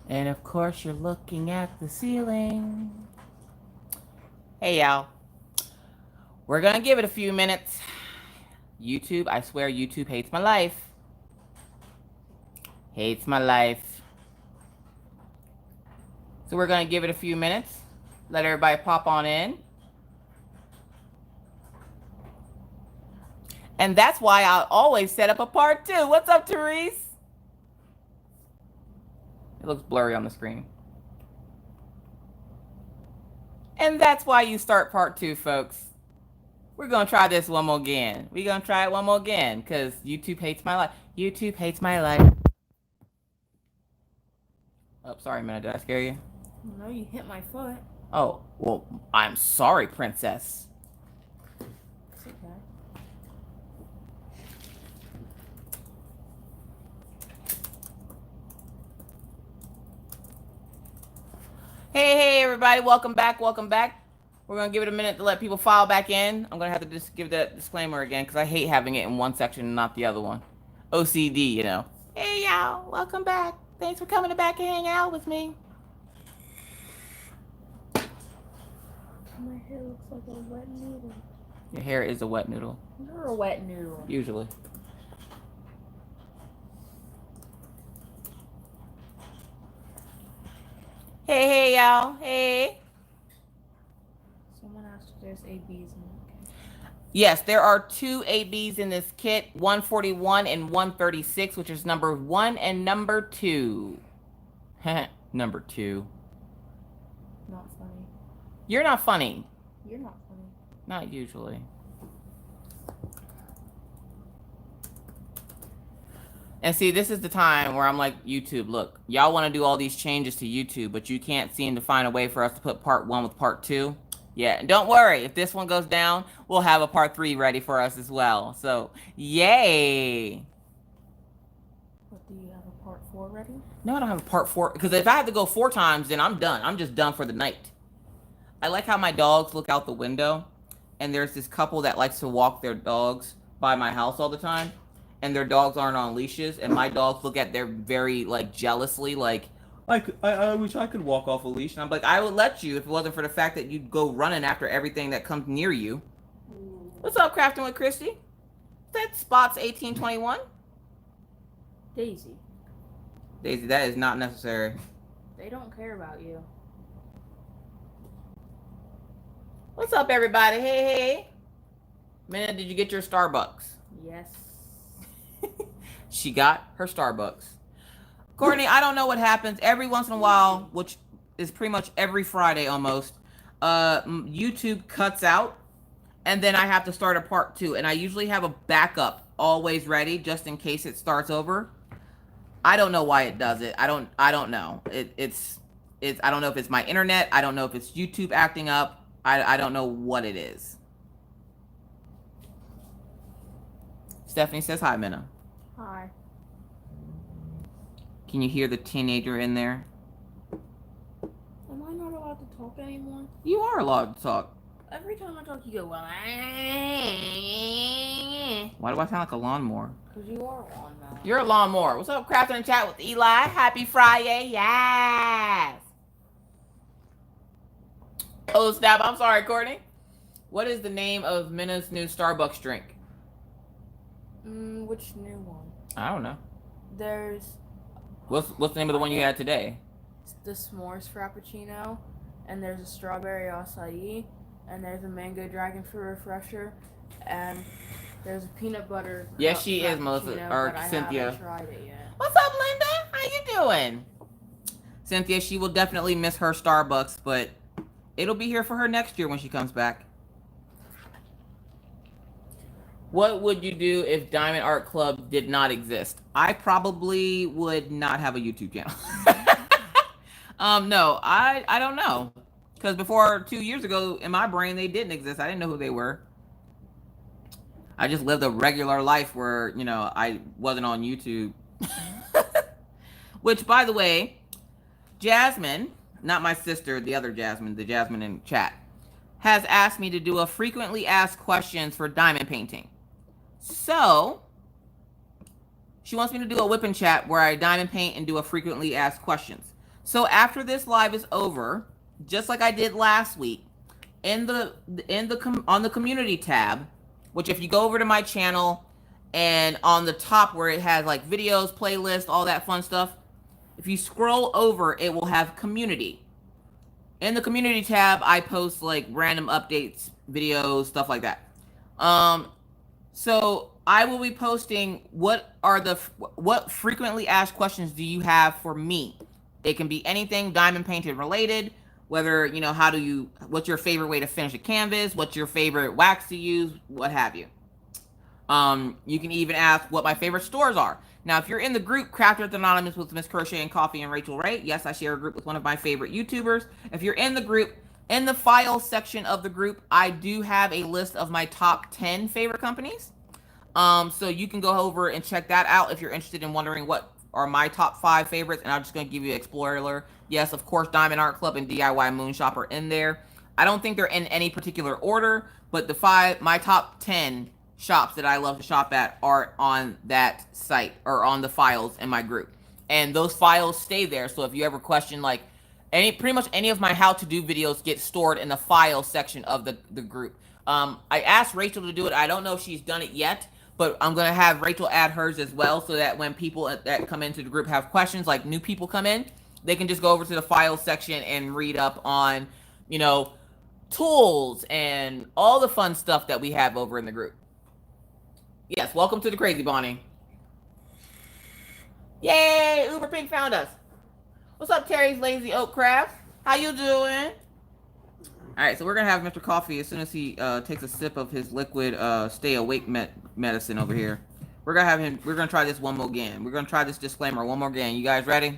And of course, you're looking at the ceiling. Hey, y'all. We're going to give it a few minutes. YouTube, I swear YouTube hates my life. Hates my life. So we're going to give it a few minutes. Let everybody pop on in. And that's why I always set up a part 2. What's up, Therese? It looks blurry on the screen. And that's why you start part 2, folks. We're going to try this one more again. We're going to try it one more again because YouTube hates my life. YouTube hates my life. Oh, sorry, Minna. Did I scare you? No, you hit my foot. Oh, well, I'm sorry, princess. It's okay. Hey, everybody. Welcome back. Welcome back. We're going to give it a minute to let people file back in. I'm going to have to just give that disclaimer again because I hate having it in one section and not the other one. OCD, you know. Hey, y'all. Welcome back. Thanks for coming back and hanging out with me. My hair looks like a wet noodle. Your hair is a wet noodle. You're a wet noodle. Usually. Hey, y'all. Hey. Someone asked if there's ABs in it. Yes, there are 2 ABs in this kit, 141 and 136, which is number 1 and number 2. Number 2. Not funny. You're not funny. You're not funny. Not usually. And see, this is the time where I'm like, YouTube, look, y'all want to do all these changes to YouTube, but you can't seem to find a way for us to put part 1 with part 2. Yeah, and don't worry. If this one goes down, we'll have a part 3 ready for us as well. So, yay. But do you have a part 4 ready? No, I don't have a part 4. Because if I have to go 4 times, then I'm done. I'm just done for the night. I like how my dogs look out the window. And there's this couple that likes to walk their dogs by my house all the time. And their dogs aren't on leashes. And my dogs look at their very, like, jealously, like, I wish I could walk off a leash. And I'm like, I would let you if it wasn't for the fact that you'd go running after everything that comes near you. What's up, Crafting with Christy? Is that Spots 1821? Daisy. Daisy, that is not necessary. They don't care about you. What's up, everybody? Hey. Minna, did you get your Starbucks? Yes. She got her Starbucks. Courtney, I don't know what happens. Every once in a while, which is pretty much every Friday almost, YouTube cuts out, and then I have to start a part 2. And I usually have a backup always ready just in case it starts over. I don't know why it does it. I don't know. It's I don't know if it's my internet. I don't know if it's YouTube acting up. I don't know what it is. Stephanie says hi, Minna. Hi. Can you hear the teenager in there? Am I not allowed to talk anymore? You are allowed to talk. Every time I talk, you go, well, Why do I sound like a lawnmower? because you are a lawnmower. You're a lawnmower. What's up, Crafting and Chat with Eli? Happy Friday. Yes. Oh, snap. I'm sorry, Courtney. What is the name of Minna's new Starbucks drink? Which new one? I don't know. There's... What's the name of the one you had today? the s'mores frappuccino, and there's a strawberry acai, and there's a mango dragon fruit refresher, and there's a peanut butter. Yes, she is, Melissa or Cynthia. I haven't tried it yet. What's up, Linda? How you doing? Cynthia, she will definitely miss her Starbucks, but it'll be here for her next year when she comes back. What would you do if Diamond Art Club did not exist? I probably would not have a YouTube channel. No, I don't know. Because before 2 years ago, in my brain, they didn't exist. I didn't know who they were. I just lived a regular life where, you know, I wasn't on YouTube. Which, by the way, Jasmine, not my sister, the other Jasmine, the Jasmine in chat, has asked me to do a frequently asked questions for diamond painting. So, she wants me to do a whip and chat where I diamond paint and do a frequently asked questions. So after this live is over, just like I did last week, on the community tab, which if you go over to my channel and on the top where it has like videos, playlists, all that fun stuff, if you scroll over, it will have community. In the community tab, I post like random updates, videos, stuff like that. So I will be posting what frequently asked questions do you have for me? It can be anything diamond painted related, whether, you know, what's your favorite way to finish a canvas? What's your favorite wax to use? What have you? You can even ask what my favorite stores are. Now, if you're in the group Crafters Anonymous with Miss Crocheting Coffee and Rachel Ray, yes, I share a group with one of my favorite YouTubers. If you're in the group, in the files section of the group, I do have a list of my top 10 favorite companies. So you can go over and check that out if you're interested in wondering what are my top 5 favorites. And I'm just going to give you an explorer. Yes, of course, Diamond Art Club and DIY Moon Shop are in there. I don't think they're in any particular order, but my top 10 shops that I love to shop at are on that site or on the files in my group. And those files stay there. So if you ever question, like, pretty much any of my how-to-do videos get stored in the file section of the group. I asked Rachel to do it. I don't know if she's done it yet, but I'm going to have Rachel add hers as well so that when people that come into the group have questions, like new people come in, they can just go over to the file section and read up on, you know, tools and all the fun stuff that we have over in the group. Yes, welcome to the Crazy Bonnie. Yay, Uber Pink found us. What's up, Terry's Lazy Oak Craft? How you doing? All right, so we're going to have Mr. Coffee as soon as he takes a sip of his liquid stay awake medicine over here. We're going to try this one more again. We're going to try this disclaimer one more again. You guys ready?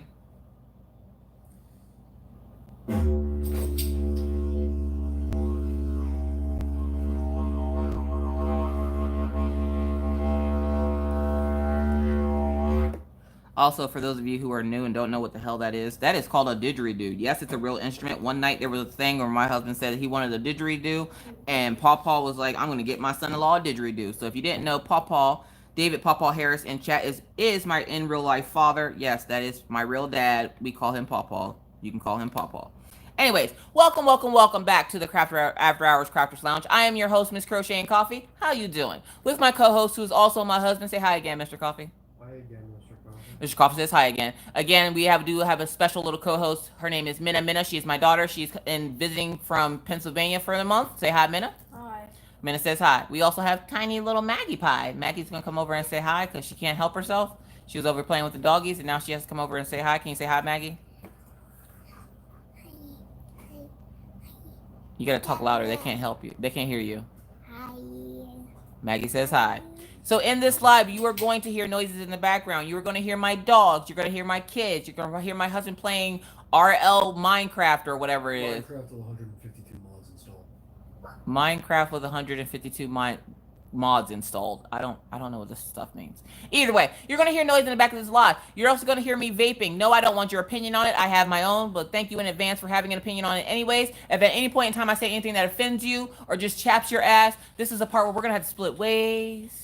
Also, for those of you who are new and don't know what the hell that is called a didgeridoo. Yes, it's a real instrument. One night there was a thing where my husband said he wanted a didgeridoo, and Pawpaw was like, I'm going to get my son-in-law a didgeridoo. So if you didn't know, David Pawpaw Harris in chat is my in real life father. Yes, that is my real dad. We call him Pawpaw. You can call him Pawpaw. Anyways, welcome back to the After Hours Crafters Lounge. I am your host, Miss Crocheting Coffee. How you doing? With my co-host, who is also my husband. Say hi again, Mr. Coffee. Hi again, Mr. Coffee. Mr. Coffee says hi again. Again, we do have a special little co-host. Her name is Minna. Minna, she's my daughter. She's visiting from Pennsylvania for the month. Say hi, Minna. Hi. Minna says hi. We also have tiny little Maggie Pie. Maggie's going to come over and say hi because she can't help herself. She was over playing with the doggies, and now she has to come over and say hi. Can you say hi, Maggie? You got to talk louder. They can't help you. They can't hear you. Hi. Maggie says hi. So in this live, you are going to hear noises in the background. You are going to hear my dogs. You're going to hear my kids. You're going to hear my husband playing RL Minecraft or whatever it is. Minecraft with 152 mods installed. Minecraft with 152 mods installed. I don't know what this stuff means. Either way, you're going to hear noise in the back of this live. You're also going to hear me vaping. No, I don't want your opinion on it. I have my own, but thank you in advance for having an opinion on it anyways. If at any point in time I say anything that offends you or just chaps your ass, this is a part where we're going to have to split ways.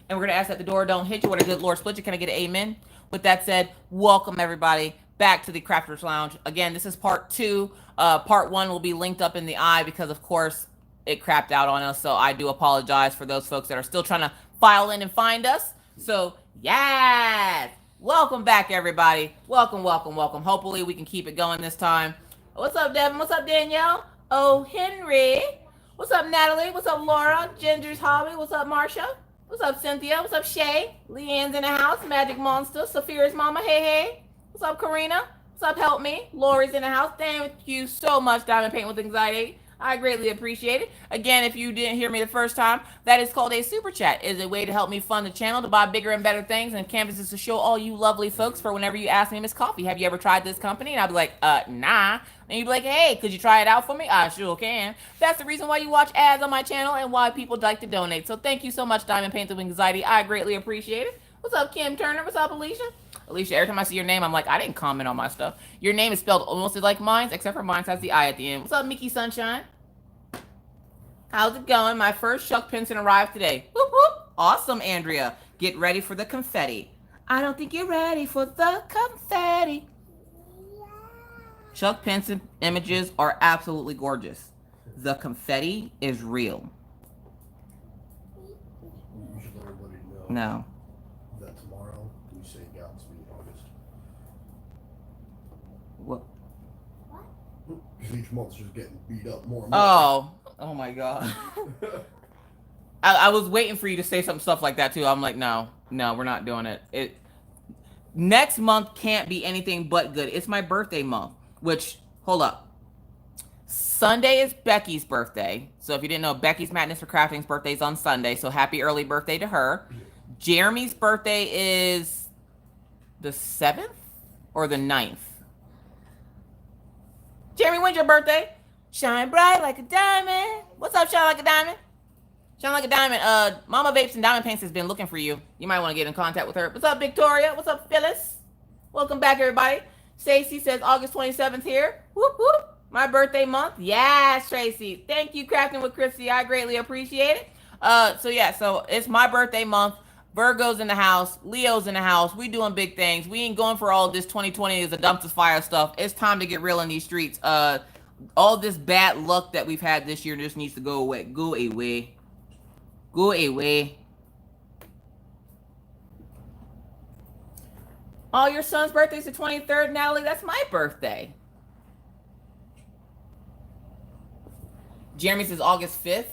And we're going to ask that the door don't hit you. What a good Lord split you. Can I get an amen? With that said, welcome everybody back to the Crafters Lounge. Again, this is part 2. Part 1 will be linked up in the eye because, of course, it crapped out on us. So I do apologize for those folks that are still trying to file in and find us. So, yes! Welcome back, everybody. Welcome. Hopefully, we can keep it going this time. What's up, Devin? What's up, Danielle? Oh, Henry. What's up, Natalie? What's up, Laura? Ginger's Hobby. What's up, Marsha? What's up, Cynthia? What's up, Shay? Leanne's in the house. Magic Monster. Sophia's mama. Hey. What's up, Karina? What's up, Help Me? Lori's in the house. Thank you so much, Diamond Paint with Anxiety. I greatly appreciate it. Again, if you didn't hear me the first time, that is called a super chat. It is a way to help me fund the channel to buy bigger and better things and canvases to show all you lovely folks for whenever you ask me, Miss Coffee, have you ever tried this company? And I'll be like, nah. And you'd be like, hey, could you try it out for me? I sure can. That's the reason why you watch ads on my channel and why people like to donate. So thank you so much, Diamond Paint with Anxiety. I greatly appreciate it. What's up, Kim Turner? What's up, Alicia? Alicia, every time I see your name, I'm like, I didn't comment on my stuff. Your name is spelled almost like mine, except for mine has the I at the end. What's up, Mickey Sunshine? How's it going? My first shuck pencil arrived today. Whoop, whoop. Awesome, Andrea. Get ready for the confetti. I don't think you're ready for the confetti. Chuck Pinson images are absolutely gorgeous. The confetti is real. You should let everybody know No. that tomorrow we say Godspeed August. What? Because each month's just getting beat up more and more. Oh my God. I was waiting for you to say some stuff like that too. I'm like, no, we're not doing it. Next month can't be anything but good. It's my birthday month, which, hold up. Sunday is Becky's birthday. So if you didn't know, Becky's Madness for Crafting's birthday is on Sunday. So happy early birthday to her. Jeremy's birthday is the 7th or the 9th? Jeremy, when's your birthday? Shine bright like a diamond. What's up, Shine Like a Diamond? Shine Like a Diamond. Mama Vapes and Diamond Paints has been looking for you. You might want to get in contact with her. What's up, Victoria? What's up, Phyllis? Welcome back, everybody. Stacy says August 27th here. Whoop, whoop. My birthday month. Yes, Tracy. Thank you, Crafting with Chrissy. I greatly appreciate it. So it's my birthday month. Virgo's in the house. Leo's in the house. We doing big things. We ain't going for all this 2020 is a dumpster fire stuff. It's time to get real in these streets. All this bad luck that we've had this year just needs to go away. Go away. Go away. Oh, your son's birthday's the 23rd, Natalie. That's my birthday. Jeremy says August 5th.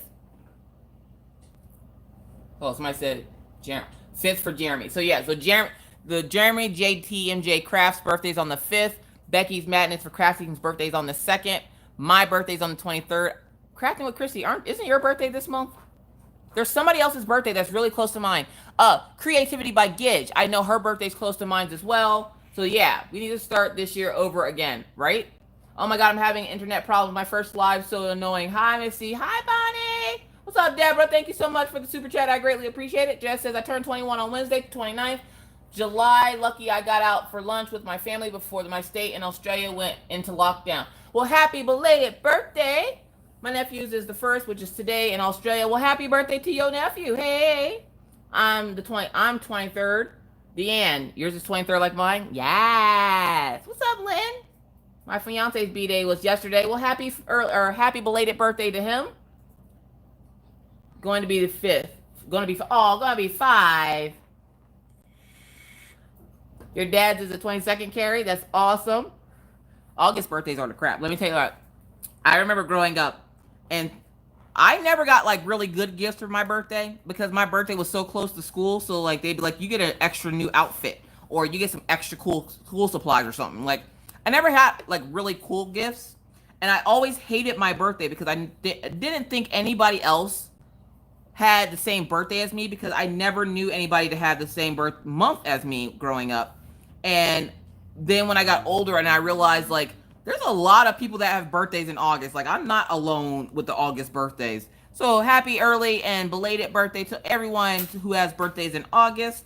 Oh, somebody said 5th for Jeremy. So yeah, so the Jeremy JTMJ Crafts birthday's on the 5th. Becky's Madness for Crafting's birthday's on the 2nd. My birthday's on the 23rd. Crafting with Chrissy, isn't your birthday this month? There's somebody else's birthday that's really close to mine. Creativity by Gidge. I know her birthday's close to mine as well. So yeah, we need to start this year over again, right? Oh my God, I'm having internet problems. My first live, so annoying. Hi, Missy. Hi, Bonnie. What's up, Deborah? Thank you so much for the super chat. I greatly appreciate it. Jess says I turned 21 on Wednesday, 29th. July, lucky I got out for lunch with my family before my state in Australia went into lockdown. Well, happy belated birthday. My nephew's is the 1st, which is today in Australia. Well, happy birthday to your nephew. Hey. I'm 23rd. Deanne, yours is 23rd like mine? Yes. What's up, Lynn? My fiance's B-day was yesterday. Well, happy belated birthday to him. Going to be the 5th. Going to be 5. Your dad's is the 22nd, Carrie. That's awesome. August birthdays are the crap. Let me tell you what. I remember growing up, and I never got like really good gifts for my birthday because my birthday was so close to school. So like they'd be like, you get an extra new outfit or you get some extra cool school supplies or something. Like I never had like really cool gifts, and I always hated my birthday because I didn't think anybody else had the same birthday as me because I never knew anybody to have the same birth month as me growing up. And then when I got older and I realized like there's a lot of people that have birthdays in August. Like I'm not alone with the August birthdays. So happy early and belated birthday to everyone who has birthdays in August.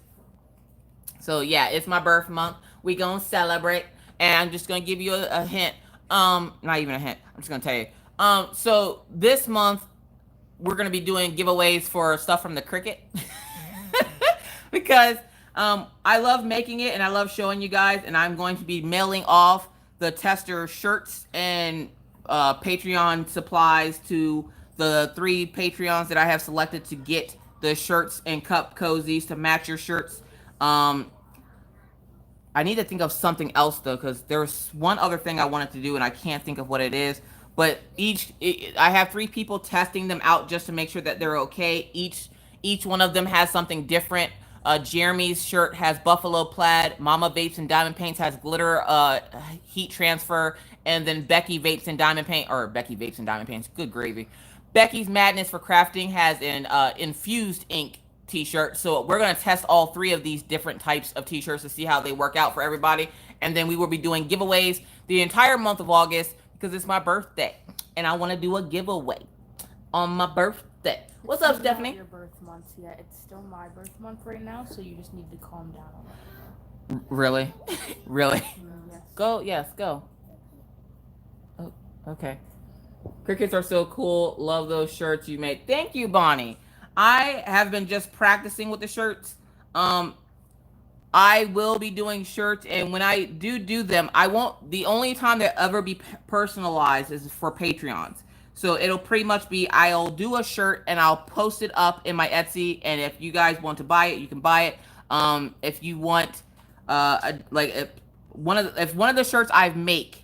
So yeah, it's my birth month. We gonna celebrate, and I'm just gonna give you a hint. Not even a hint. I'm just gonna tell you. So this month we're gonna be doing giveaways for stuff from the Cricut because I love making it and I love showing you guys, and I'm going to be mailing off the tester shirts and Patreon supplies to the 3 Patreons that I have selected to get the shirts and cup cozies to match your shirts. I need to think of something else though, because there's one other thing I wanted to do and I can't think of what it is. But I have 3 people testing them out just to make sure that they're okay. Each one of them has something different. Jeremy's shirt has buffalo plaid. Mama Vapes and Diamond Paints has glitter heat transfer. And then Becky Vapes and Diamond Paint, or Becky Vapes and Diamond Paints, good gravy. Becky's Madness for Crafting has an infused ink t-shirt. So we're going to test all 3 of these different types of t-shirts to see how they work out for everybody. And then we will be doing giveaways the entire month of August because it's my birthday. And I want to do a giveaway on my birthday. What's up, Stephanie? Not your birth month yet. It's still my birth month right now, so you just need to calm down on it. Really? Really? Yes. Go. Yes, go. Oh, okay. Crickets are so cool. Love those shirts you made. Thank you, Bonnie. I have been just practicing with the shirts. I will be doing shirts, and when I do them, I won't. The only time they'll ever be personalized is for Patreons. So it'll pretty much be I'll do a shirt and I'll post it up in my Etsy, and if you guys want to buy it, you can buy it. If you want, if one of the shirts I make,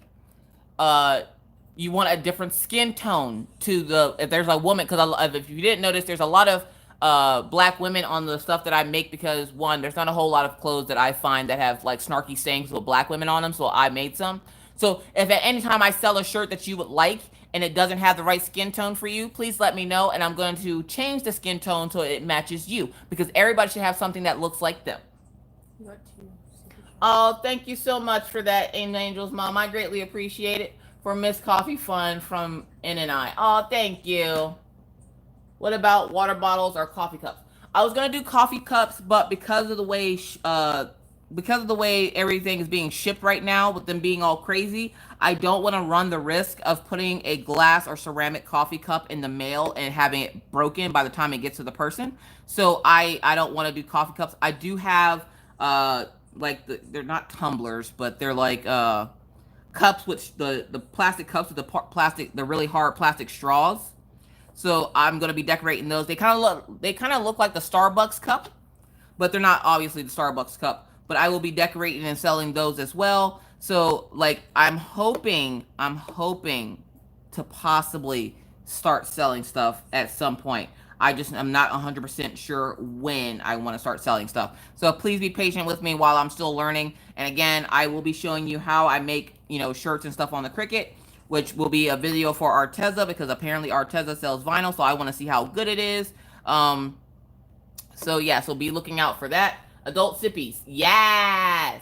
you want a different skin tone to if there's a woman, because if you didn't notice, there's a lot of black women on the stuff that I make, because one, there's not a whole lot of clothes that I find that have like snarky sayings with black women on them, so I made some. So if at any time I sell a shirt that you would like and it doesn't have the right skin tone for you, please let me know, and I'm going to change the skin tone so it matches you, because everybody should have something that looks like them. Oh, thank you so much for that, Angel's mom. I greatly appreciate it. For Miss Coffee Fun from N&I. Oh, thank you. What about water bottles or coffee cups? I was gonna do coffee cups, but because of the way everything is being shipped right now, with them being all crazy, I don't want to run the risk of putting a glass or ceramic coffee cup in the mail and having it broken by the time it gets to the person. So I don't want to do coffee cups. I do have they're not tumblers, but they're like cups with the plastic cups with the really hard plastic straws. So I'm gonna be decorating those. They kind of look like the Starbucks cup, but they're not obviously the Starbucks cup. But I will be decorating and selling those as well. So like I'm hoping to possibly start selling stuff at some point. I'm not 100% sure when I want to start selling stuff. So please be patient with me while I'm still learning. And again, I will be showing you how I make, shirts and stuff on the Cricut, which will be a video for Arteza, because apparently Arteza sells vinyl. So I want to see how good it is. So yeah, so be looking out for that. Adult Sippies. Yes.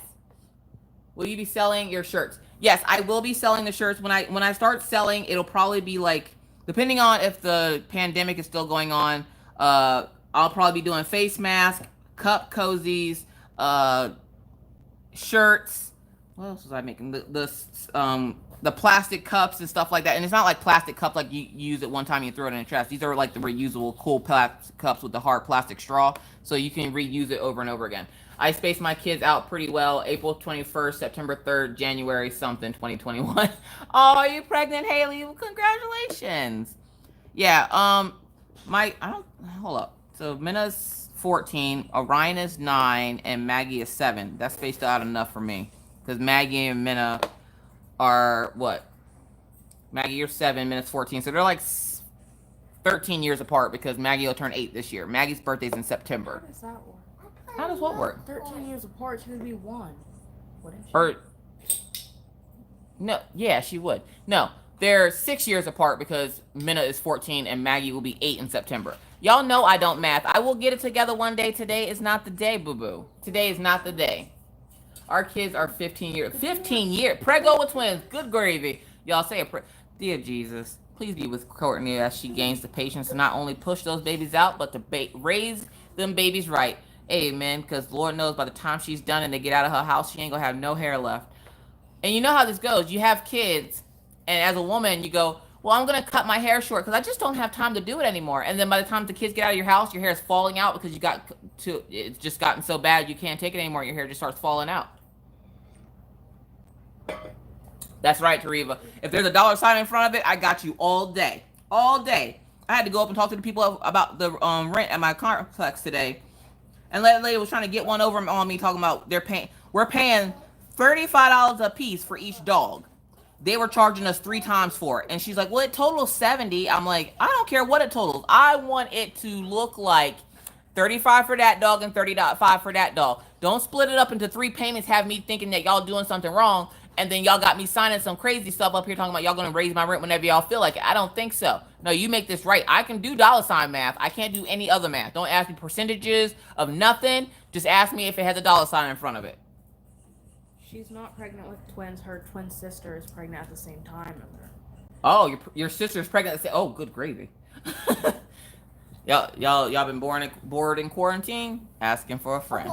Will you be selling your shirts? Yes, I will be selling the shirts. When I start selling, it'll probably be like, depending on if the pandemic is still going on, I'll probably be doing face masks, cup cozies, shirts. What else was I making? The plastic cups and stuff like that. And it's not like plastic cups like you use it one time and you throw it in the trash. These are like the reusable cool plastic cups with the hard plastic straw, so you can reuse it over and over again. I spaced my kids out pretty well. April 21st, September 3rd, January something, 2021. Oh, are you pregnant, Haley? Well, congratulations. Yeah, hold up. So Minna's 14, Orion is 9, and Maggie is 7. That's spaced out enough for me, because Maggie and Minna are what? Maggie, you're 7, Minna's 14. So they're like 13 years apart, because Maggie will turn 8 this year. Maggie's birthday's in September. How does that work? How does what work? 13 years apart, she would be 1. Wouldn't she? Or no, yeah, she would. No, they're 6 years apart, because Minna is 14 and Maggie will be 8 in September. Y'all know I don't math. I will get it together one day. Today is not the day, boo-boo. Today is not the day. Our kids are 15 years. 15 years. Prego with twins. Good gravy. Y'all say a prayer. Dear Jesus, please be with Courtney as she gains the patience to not only push those babies out, but to raise them babies right. Amen. Because Lord knows by the time she's done and they get out of her house, she ain't going to have no hair left. And you know how this goes. You have kids, and as a woman, you go, well, I'm going to cut my hair short because I just don't have time to do it anymore. And then by the time the kids get out of your house, your hair is falling out because it's just gotten so bad you can't take it anymore. Your hair just starts falling out. That's right, Tariva. If there's a $sign in front of it, I got you all day. All day. I had to go up and talk to the people about the rent at my complex today. And that lady was trying to get one over on me, talking about we're paying $35 a piece for each dog. They were charging us 3 times for it. And she's like, well, it totals $70. I'm like, I don't care what it totals. I want it to look like $35 for that dog and $35 for that dog. Don't split it up into 3 payments, have me thinking that y'all doing something wrong, and then y'all got me signing some crazy stuff up here talking about y'all gonna raise my rent whenever y'all feel like it. I don't think so. No, you make this right. I can do $ math. I can't do any other math. Don't ask me percentages of nothing. Just ask me if it has a $sign in front of it. She's not pregnant with twins. Her twin sister is pregnant at the same time as her. Oh, your sister's pregnant. Oh, good gravy. y'all been bored in quarantine? Asking for a friend.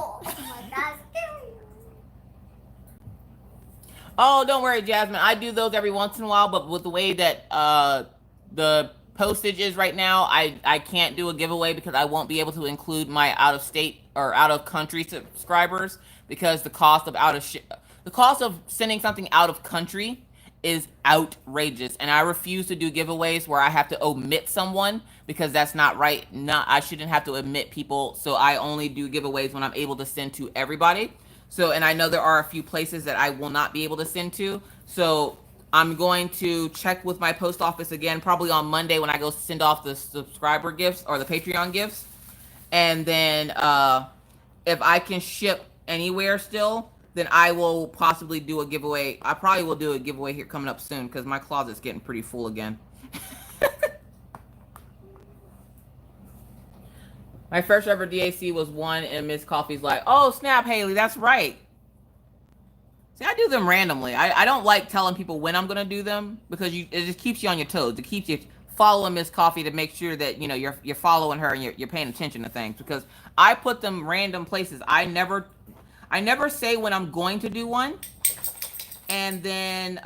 Oh, don't worry, Jasmine. I do those every once in a while, but with the way that the postage is right now, I can't do a giveaway because I won't be able to include my out of state or out of country subscribers because the cost of sending something out of country is outrageous, and I refuse to do giveaways where I have to omit someone because that's not right. I shouldn't have to omit people, so I only do giveaways when I'm able to send to everybody. So, and I know there are a few places that I will not be able to send to, so I'm going to check with my post office again, probably on Monday when I go send off the subscriber gifts or the Patreon gifts, and then if I can ship anywhere still, then I will possibly do a giveaway. I probably will do a giveaway here coming up soon because my closet's getting pretty full again. My first ever DAC was won, and Miss Coffee's like, oh, snap, Haley, that's right. See, I do them randomly. I don't like telling people when I'm going to do them because it just keeps you on your toes. It keeps you following Miss Coffee to make sure that, you know, you're following her and you're paying attention to things because I put them random places. I never say when I'm going to do one, and then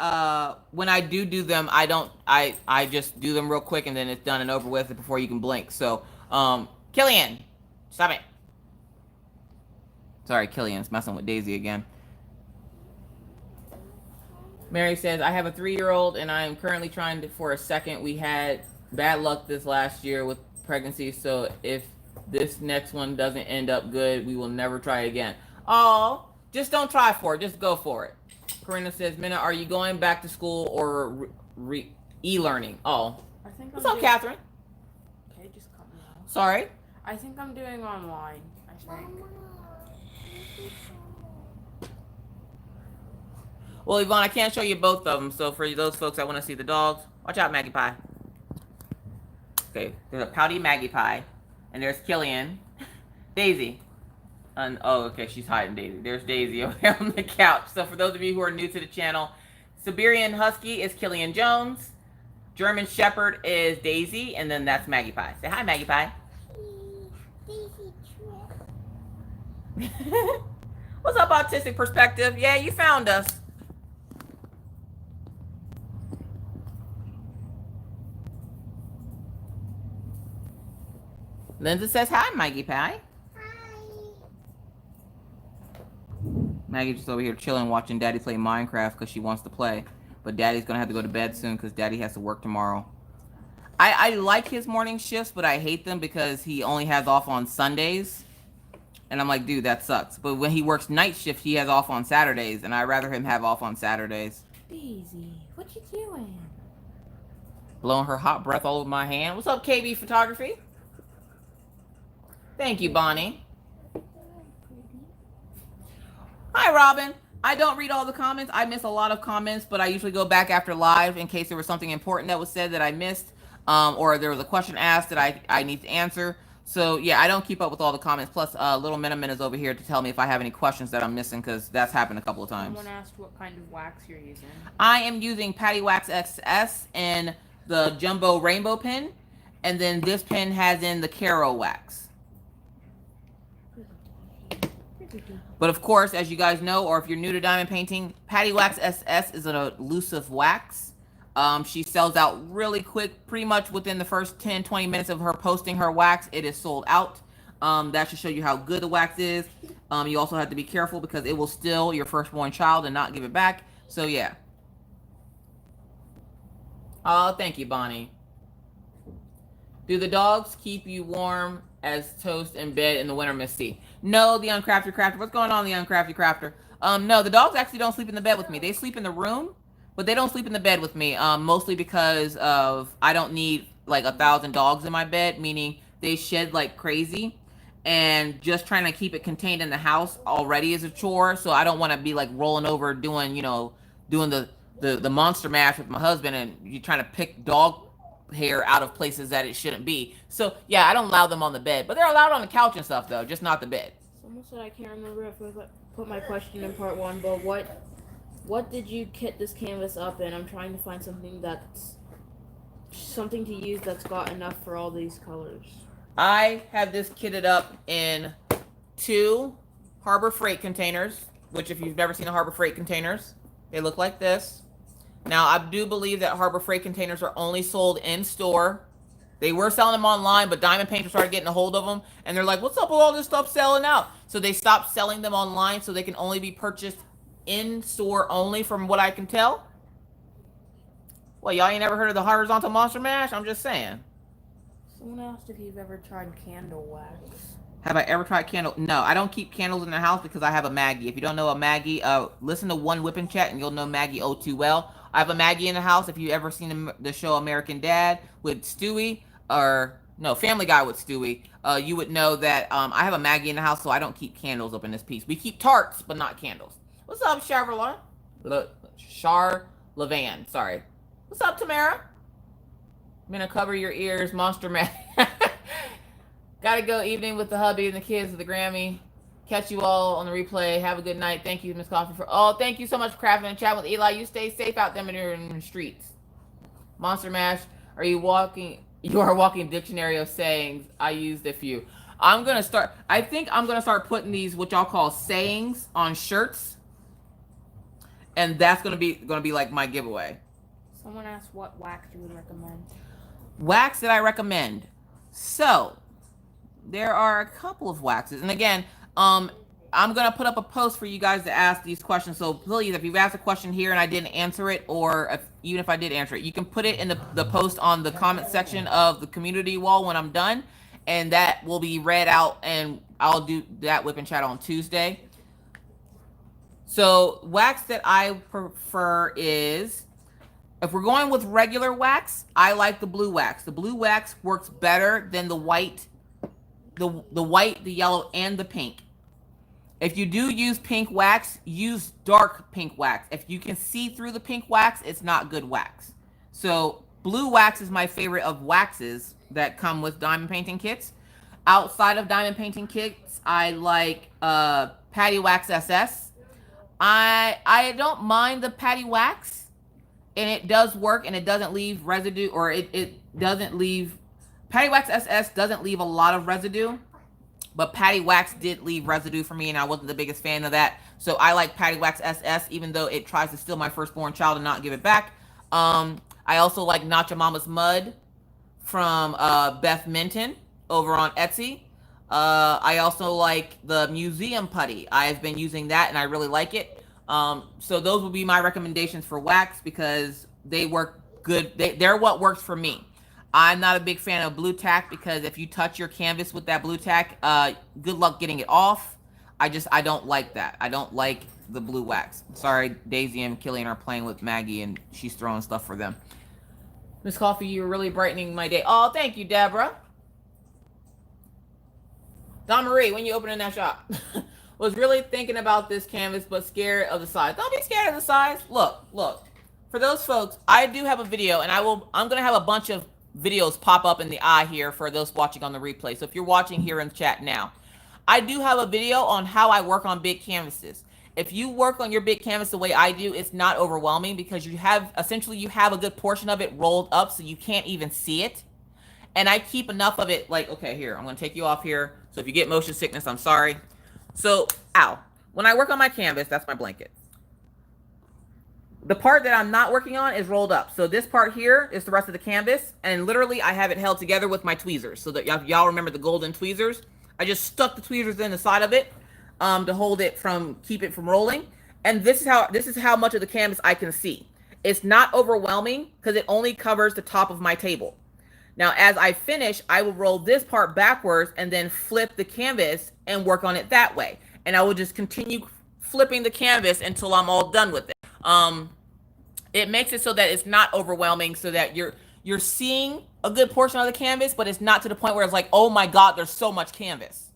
when I do them, I just do them real quick and then it's done and over with before you can blink. So, Killian, stop it. Sorry, Killian's messing with Daisy again. Mary says, I have a 3-year-old and I am currently trying for a second. We had bad luck this last year with pregnancy, so if this next one doesn't end up good, we will never try again. Oh, just don't try for it. Just go for it. Karina says, Minna, are you going back to school or e-learning? Oh, I think what's up, Catherine? Okay, just cut me off. Sorry? I think I'm doing online, I think. Well, Yvonne, I can't show you both of them, so for those folks that want to see the dogs, watch out, Maggie Pie. Okay, there's a pouty Maggie Pie, and there's Killian. Daisy. Oh, okay, she's hiding Daisy. There's Daisy over there on the couch. So for those of you who are new to the channel, Siberian Husky is Killian Jones. German Shepherd is Daisy, and then that's Maggie Pie. Say hi, Maggie Pie. What's up, Autistic Perspective? Yeah, you found us. Linda says hi, Maggie Pie. Hi. Maggie's just over here chilling, watching Daddy play Minecraft because she wants to play. But Daddy's going to have to go to bed soon because Daddy has to work tomorrow. I like his morning shifts, but I hate them because he only has off on Sundays. And I'm like, dude, that sucks. But when he works night shift, he has off on Saturdays. And I'd rather him have off on Saturdays. Daisy, what you doing? Blowing her hot breath all over my hand. What's up, KB Photography? Thank you, Bonnie. Hi, Robin. I don't read all the comments. I miss a lot of comments, but I usually go back after live in case there was something important that was said that I missed, or there was a question asked that I need to answer. So, yeah, I don't keep up with all the comments. Plus, Little Miniman is over here to tell me if I have any questions that I'm missing, because that's happened a couple of times. Someone asked what kind of wax you're using. I am using Patty Wax XS in the Jumbo Rainbow Pen, and then this pen has in the Caro Wax. But of course, as you guys know, or if you're new to diamond painting, Patty Wax SS is an elusive wax. She sells out really quick, pretty much within the first 10-20 minutes of her posting her wax, it is sold out. That should show you how good the wax is. You also have to be careful because it will steal your firstborn child and not give it back. So yeah. Oh, thank you, Bonnie. Do the dogs keep you warm as toast in bed in the winter, Miss C? No, the Uncrafted Crafter. What's going on, the Uncrafted Crafter? No, the dogs actually don't sleep in the bed with me. They sleep in the room, but they don't sleep in the bed with me, mostly because of I don't need like 1,000 dogs in my bed, meaning they shed like crazy, and just trying to keep it contained in the house already is a chore, so I don't want to be like rolling over doing the monster mash with my husband and you trying to pick dog hair out of places that it shouldn't be. So yeah, I don't allow them on the bed, but they're allowed on the couch and stuff though, just not the bed. Someone said I can't remember if I put my question in part 1, but what did you kit this canvas up in? I'm trying to find something to use that's got enough for all these colors. I have this kitted up in 2 Harbor Freight containers, which if you've never seen the Harbor Freight containers, they look like this. Now, I do believe that Harbor Freight containers are only sold in store They were selling them online, but Diamond Painter started getting a hold of them, and they're like, what's up with all this stuff selling out? So they stopped selling them online, so they can only be purchased in-store only, from what I can tell. Well, y'all ain't never heard of the horizontal monster mash? I'm just saying. Someone asked if you've ever tried candle wax. Have I ever tried candle? No, I don't keep candles in the house because I have a Maggie. If you don't know a Maggie, listen to One Whipping Chat and you'll know Maggie oh too well. I have a Maggie in the house. If you ever seen the show American Dad with Stewie, or no, Family Guy with Stewie, you would know that I have a Maggie in the house, so I don't keep candles up in this piece. We keep tarts, but not candles. What's up, Charlevan? Charlevan, sorry. What's up, Tamara? I'm gonna cover your ears, Monster Man. Gotta go evening with the hubby and the kids at the Grammy. Catch you all on the replay. Have a good night. Thank you, Miss Coffee, for... Oh, thank you so much for crafting and chatting with Eli. You stay safe out there in the streets. Monster Mash, are you walking... You are a walking dictionary of sayings. I used a few. I'm gonna start... I think I'm gonna start putting these, what y'all call sayings, on shirts. And that's gonna be like my giveaway. Someone asked what wax you would recommend. Wax that I recommend. So... there are a couple of waxes, and again, I'm gonna put up a post for you guys to ask these questions. So please, if you've asked a question here and I didn't answer it, or even if I did answer it, you can put it in the post on the comment section of the community wall when I'm done, and that will be read out, and I'll do that whip and chat on Tuesday. So wax that I prefer is, if we're going with regular wax, I like the blue wax. The blue wax works better than the white. The white, the yellow, and the pink. If you do use pink wax, use dark pink wax. If you can see through the pink wax, it's not good wax. So blue wax is my favorite of waxes that come with diamond painting kits. Outside of diamond painting kits, I like Patty Wax SS. I don't mind the Patty Wax, and it does work, and it doesn't leave residue, or it doesn't leave... Patty Wax SS doesn't leave a lot of residue, but Patty Wax did leave residue for me, and I wasn't the biggest fan of that. So I like Patty Wax SS, even though it tries to steal my firstborn child and not give it back. I also like Nacha Mama's Mud from Beth Minton over on Etsy. I also like the Museum Putty. I've been using that, and I really like it. So those will be my recommendations for wax, because they work good. They're what works for me. I'm not a big fan of blue tack, because if you touch your canvas with that blue tack, good luck getting it off. I don't like that. I don't like the blue wax. Sorry, Daisy and Killian are playing with Maggie, and she's throwing stuff for them. Miss Coffee, you're really brightening my day. Oh, thank you, Deborah. Don Marie, when you opening that shop? Was really thinking about this canvas, but scared of the size. Don't be scared of the size. Look. For those folks, I do have a video, and I'm going to have a bunch of videos pop up in the eye here for those watching on the replay. So if you're watching here in chat now, I do have a video on how I work on big canvases. If you work on your big canvas the way I do, it's not overwhelming, because you have a good portion of it rolled up so you can't even see it. And I keep enough of it, like, okay, here, I'm going to take you off here. So if you get motion sickness, I'm sorry. So, when I work on my canvas, that's my blanket. The part that I'm not working on is rolled up. So this part here is the rest of the canvas. And literally, I have it held together with my tweezers. So that y'all remember the golden tweezers. I just stuck the tweezers in the side of it to hold it keep it from rolling. And this is how much of the canvas I can see. It's not overwhelming, because it only covers the top of my table. Now, as I finish, I will roll this part backwards and then flip the canvas and work on it that way. And I will just continue flipping the canvas until I'm all done with it. It makes it so that it's not overwhelming, so that you're seeing a good portion of the canvas, but it's not to the point where it's like, oh my God, there's so much canvas.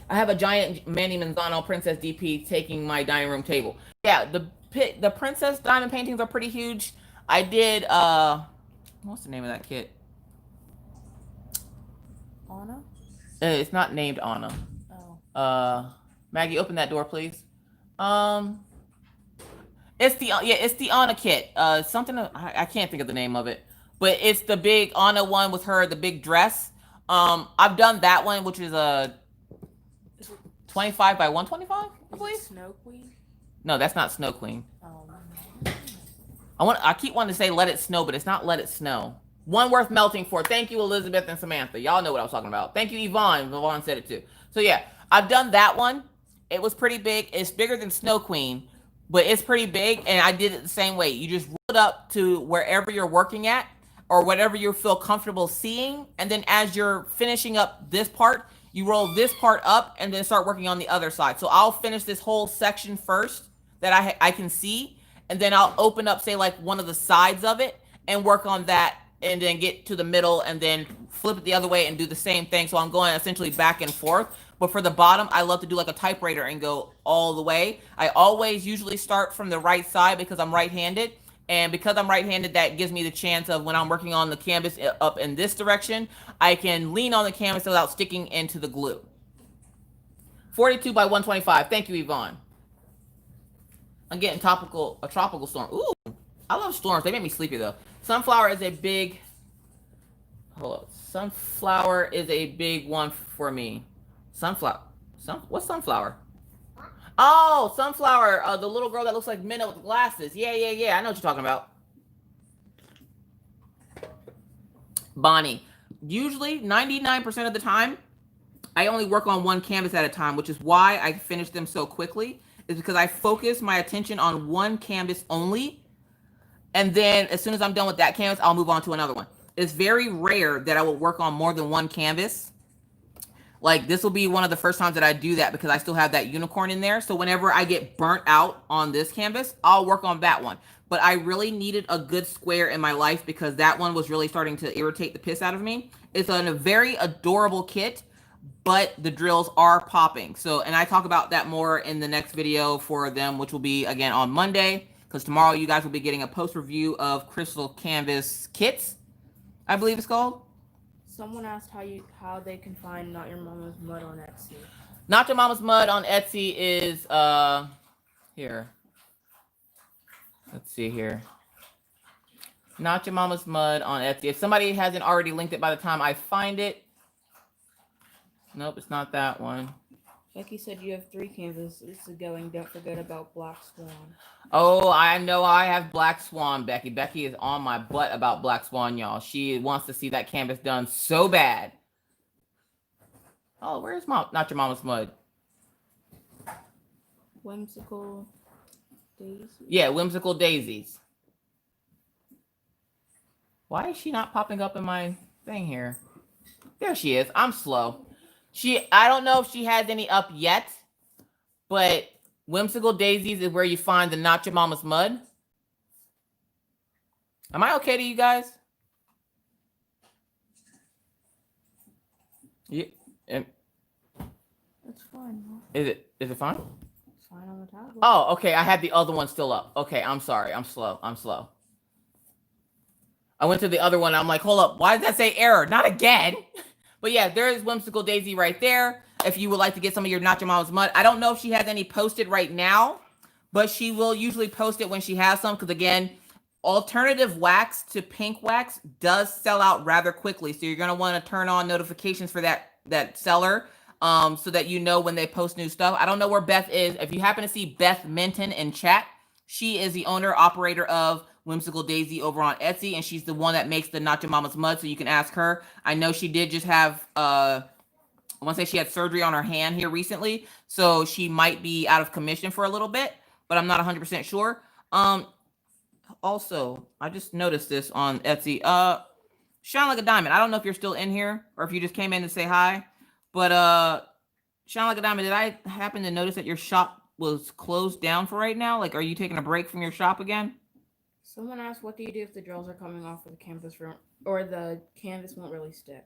I have a giant Manny Manzano Princess DP taking my dining room table. Yeah, the Princess diamond paintings are pretty huge. I did, what's the name of that kit? Anna? It's not named Anna. Oh. Maggie, open that door, please. It's the Anna kit. Something I can't think of the name of it, but it's the big Anna one with the big dress. I've done that one, which is a 25 by 125, I believe. Snow Queen? No, that's not Snow Queen. Oh. I keep wanting to say Let It Snow, but it's not Let It Snow. One worth melting for. Thank you, Elizabeth and Samantha. Y'all know what I was talking about. Thank you, Yvonne. Yvonne said it too. So yeah, I've done that one. It was pretty big. It's bigger than Snow Queen, but it's pretty big. And I did it the same way. You just roll it up to wherever you're working at or whatever you feel comfortable seeing. And then as you're finishing up this part, you roll this part up and then start working on the other side. So I'll finish this whole section first that I can see. And then I'll open up, say, like one of the sides of it and work on that, and then get to the middle and then flip it the other way and do the same thing. So I'm going essentially back and forth. But for the bottom, I love to do like a typewriter and go all the way. I always usually start from the right side because I'm right-handed. And because I'm right-handed, that gives me the chance of when I'm working on the canvas up in this direction, I can lean on the canvas without sticking into the glue. 42 by 125. Thank you, Yvonne. I'm getting a tropical storm. Ooh, I love storms. They make me sleepy though. Sunflower is a big, hold up. Sunflower is a big one for me. What's sunflower? Oh, sunflower, the little girl that looks like Minna with glasses. Yeah. I know what you're talking about. Bonnie, usually 99% of the time, I only work on one canvas at a time, which is why I finish them so quickly, is because I focus my attention on one canvas only. And then as soon as I'm done with that canvas, I'll move on to another one. It's very rare that I will work on more than one canvas. Like this will be one of the first times that I do that because I still have that unicorn in there. So whenever I get burnt out on this canvas, I'll work on that one. But I really needed a good square in my life because that one was really starting to irritate the piss out of me. It's a very adorable kit, but the drills are popping. So, and I talk about that more in the next video for them, which will be again on Monday. Because tomorrow you guys will be getting a post review of Crystal Canvas Kits, I believe it's called. Someone asked how they can find Not Your Mama's Mud on Etsy. Not Your Mama's Mud on Etsy is here. Let's see here. Not Your Mama's Mud on Etsy. If somebody hasn't already linked it by the time I find it. Nope, it's not that one. Becky said you have 3 canvases going. Don't forget about Black Swan. Oh, I know I have Black Swan, Becky. Becky is on my butt about Black Swan, y'all. She wants to see that canvas done so bad. Oh, where's Not Your Mama's Mud? Whimsical Daisies? Yeah, Whimsical Daisies. Why is she not popping up in my thing here? There she is. I'm slow. I don't know if she has any up yet, but Whimsical Daisies is where you find the Not Your Mama's Mud. Am I okay to you guys? Yeah. That's fine. Is it fine? It's fine on the tablet. Oh, okay. I had the other one still up. Okay, I'm sorry. I'm slow. I went to the other one. I'm like, hold up. Why did that say error? Not again. But yeah, there is Whimsical Daisy right there. If you would like to get some of your Not Your Mama's Mud. I don't know if she has any posted right now, but she will usually post it when she has some. Because again, alternative wax to pink wax does sell out rather quickly. So you're going to want to turn on notifications for that seller so that you know when they post new stuff. I don't know where Beth is. If you happen to see Beth Minton in chat, she is the owner, operator of Whimsical Daisy over on Etsy, and she's the one that makes the Not Your Mama's Mud, so you can ask her. I know she did just have, I want to say she had surgery on her hand here recently, so she might be out of commission for a little bit, but I'm not 100% sure. Also, I just noticed this on Etsy. Shine Like a Diamond. I don't know if you're still in here, or if you just came in to say hi, but Shine Like a Diamond, did I happen to notice that your shop was closed down for right now? Like, are you taking a break from your shop again? Someone asked, what do you do if the drills are coming off of the canvas or the canvas won't really stick?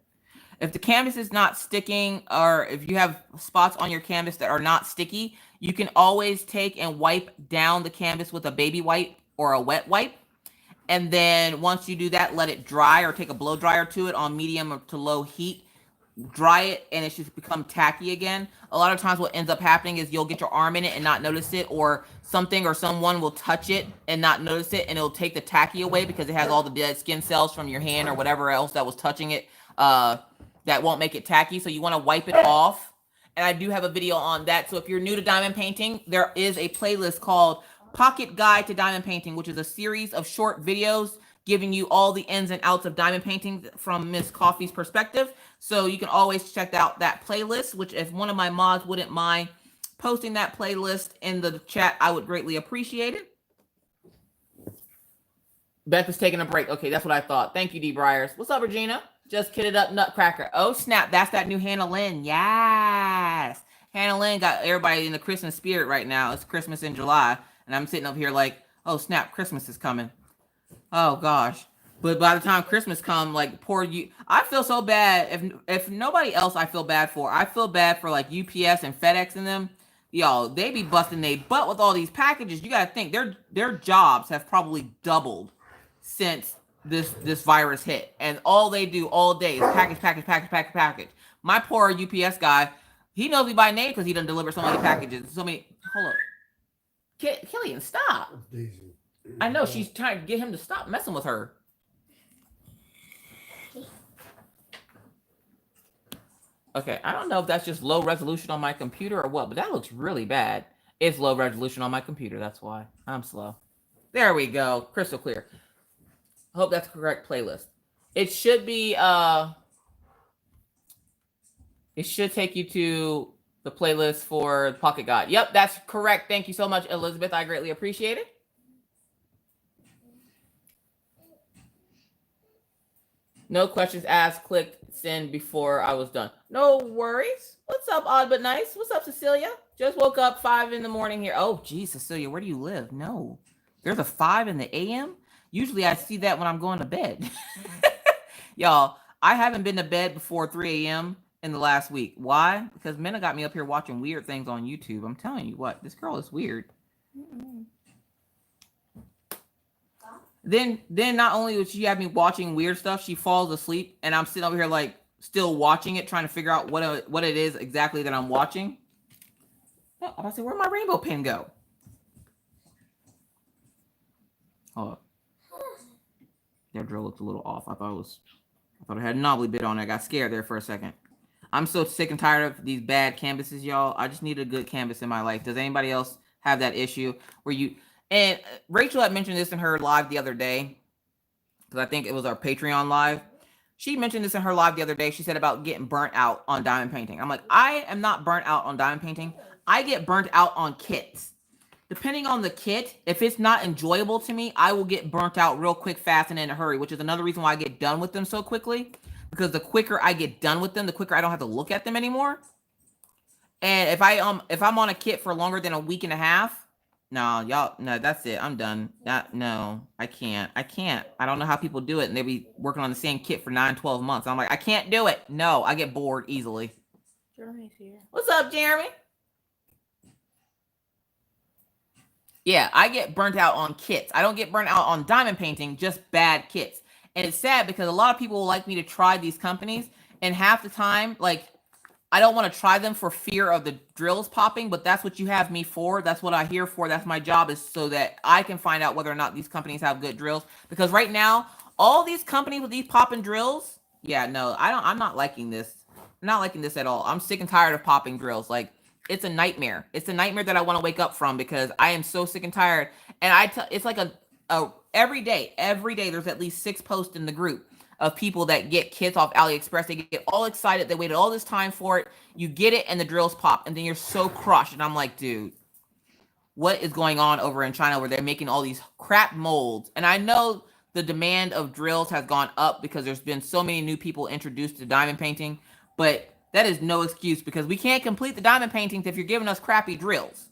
If the canvas is not sticking, or if you have spots on your canvas that are not sticky, you can always take and wipe down the canvas with a baby wipe or a wet wipe. And then once you do that, let it dry or take a blow dryer to it on medium to low heat. Dry it and it should become tacky again. A lot of times what ends up happening is you'll get your arm in it and not notice it, or something or someone will touch it and not notice it, and it'll take the tacky away because it has all the dead skin cells from your hand or whatever else that was touching it that won't make it tacky. So you want to wipe it off. And I do have a video on that. So if you're new to diamond painting, there is a playlist called Pocket Guide to Diamond Painting, which is a series of short videos giving you all the ins and outs of diamond painting from Miss Coffee's perspective. So you can always check out that playlist, which if one of my mods wouldn't mind posting that playlist in the chat, I would greatly appreciate it. Beth is taking a break. Okay, that's what I thought. Thank you, D. Briars. What's up, Regina? Just kidded up, Nutcracker. Oh, snap. That's that new Hannah Lynn. Yes. Hannah Lynn got everybody in the Christmas spirit right now. It's Christmas in July. And I'm sitting over here like, oh, snap. Christmas is coming. Oh, gosh. But by the time Christmas comes, like, poor you. I feel so bad. If nobody else I feel bad for, I feel bad for, like, UPS and FedEx and them. Y'all, they be busting their butt with all these packages. You got to think, their jobs have probably doubled since this virus hit, and all they do all day is package. My poor UPS guy, he knows me by name because he done delivered so many packages. Hold up, Killian, stop. Daisy. I know she's trying to get him to stop messing with her. Okay, I don't know if that's just low resolution on my computer or what, but that looks really bad. It's low resolution on my computer, that's why I'm slow. There we go, crystal clear. I hope that's the correct playlist. It should be, it should take you to the playlist for Pocket God. Yep, that's correct. Thank you so much, Elizabeth. I greatly appreciate it. No questions asked. Clicked send before I was done. No worries. What's up, Odd But Nice? What's up, Cecilia? Just woke up 5 in the morning here. Oh, geez, Cecilia, where do you live? No. There's a 5 in the a.m.? Usually I see that when I'm going to bed. Y'all, I haven't been to bed before 3 a.m. in the last week. Why? Because Minna got me up here watching weird things on YouTube. I'm telling you what, this girl is weird. Then not only would she have me watching weird stuff, she falls asleep, and I'm sitting over here like still watching it, trying to figure out what it is exactly that I'm watching. Oh, I said, where'd my rainbow pen go? Hold up. That drill looked a little off. I thought it had a knobbly bit on it. I got scared there for a second. I'm so sick and tired of these bad canvases, y'all. I just need a good canvas in my life. Does anybody else have that issue where you... And Rachel had mentioned this in her live the other day, because I think it was our Patreon live. She mentioned this in her live the other day. She said about getting burnt out on diamond painting. I'm like, I am not burnt out on diamond painting. I get burnt out on kits. Depending on the kit, if it's not enjoyable to me, I will get burnt out real quick, fast, and in a hurry, which is another reason why I get done with them so quickly. Because the quicker I get done with them, the quicker I don't have to look at them anymore. And if I'm on a kit for longer than a week and a half, no, y'all, no, that's it. I'm done. No, I can't. I don't know how people do it, and they be working on the same kit for 9-12 months. I'm like, I can't do it. No, I get bored easily. Jeremy's here. What's up, Jeremy? Yeah, I get burnt out on kits. I don't get burnt out on diamond painting, just bad kits. And it's sad because a lot of people would like me to try these companies, and half the time, like, I don't want to try them for fear of the drills popping, but that's what you have me for. That's what I'm here for. That's my job, is so that I can find out whether or not these companies have good drills. Because right now, all these companies with these popping drills, yeah, no, I'm not liking this. I'm not liking this at all. I'm sick and tired of popping drills. Like, it's a nightmare. It's a nightmare that I want to wake up from, because I am so sick and tired. And it's like every day there's at least 6 posts in the group of people that get kits off AliExpress. They get all excited. They waited all this time for it. You get it and the drills pop, and then you're so crushed. And I'm like, dude, what is going on over in China where they're making all these crap molds? And I know the demand of drills has gone up because there's been so many new people introduced to diamond painting, but that is no excuse, because we can't complete the diamond paintings if you're giving us crappy drills.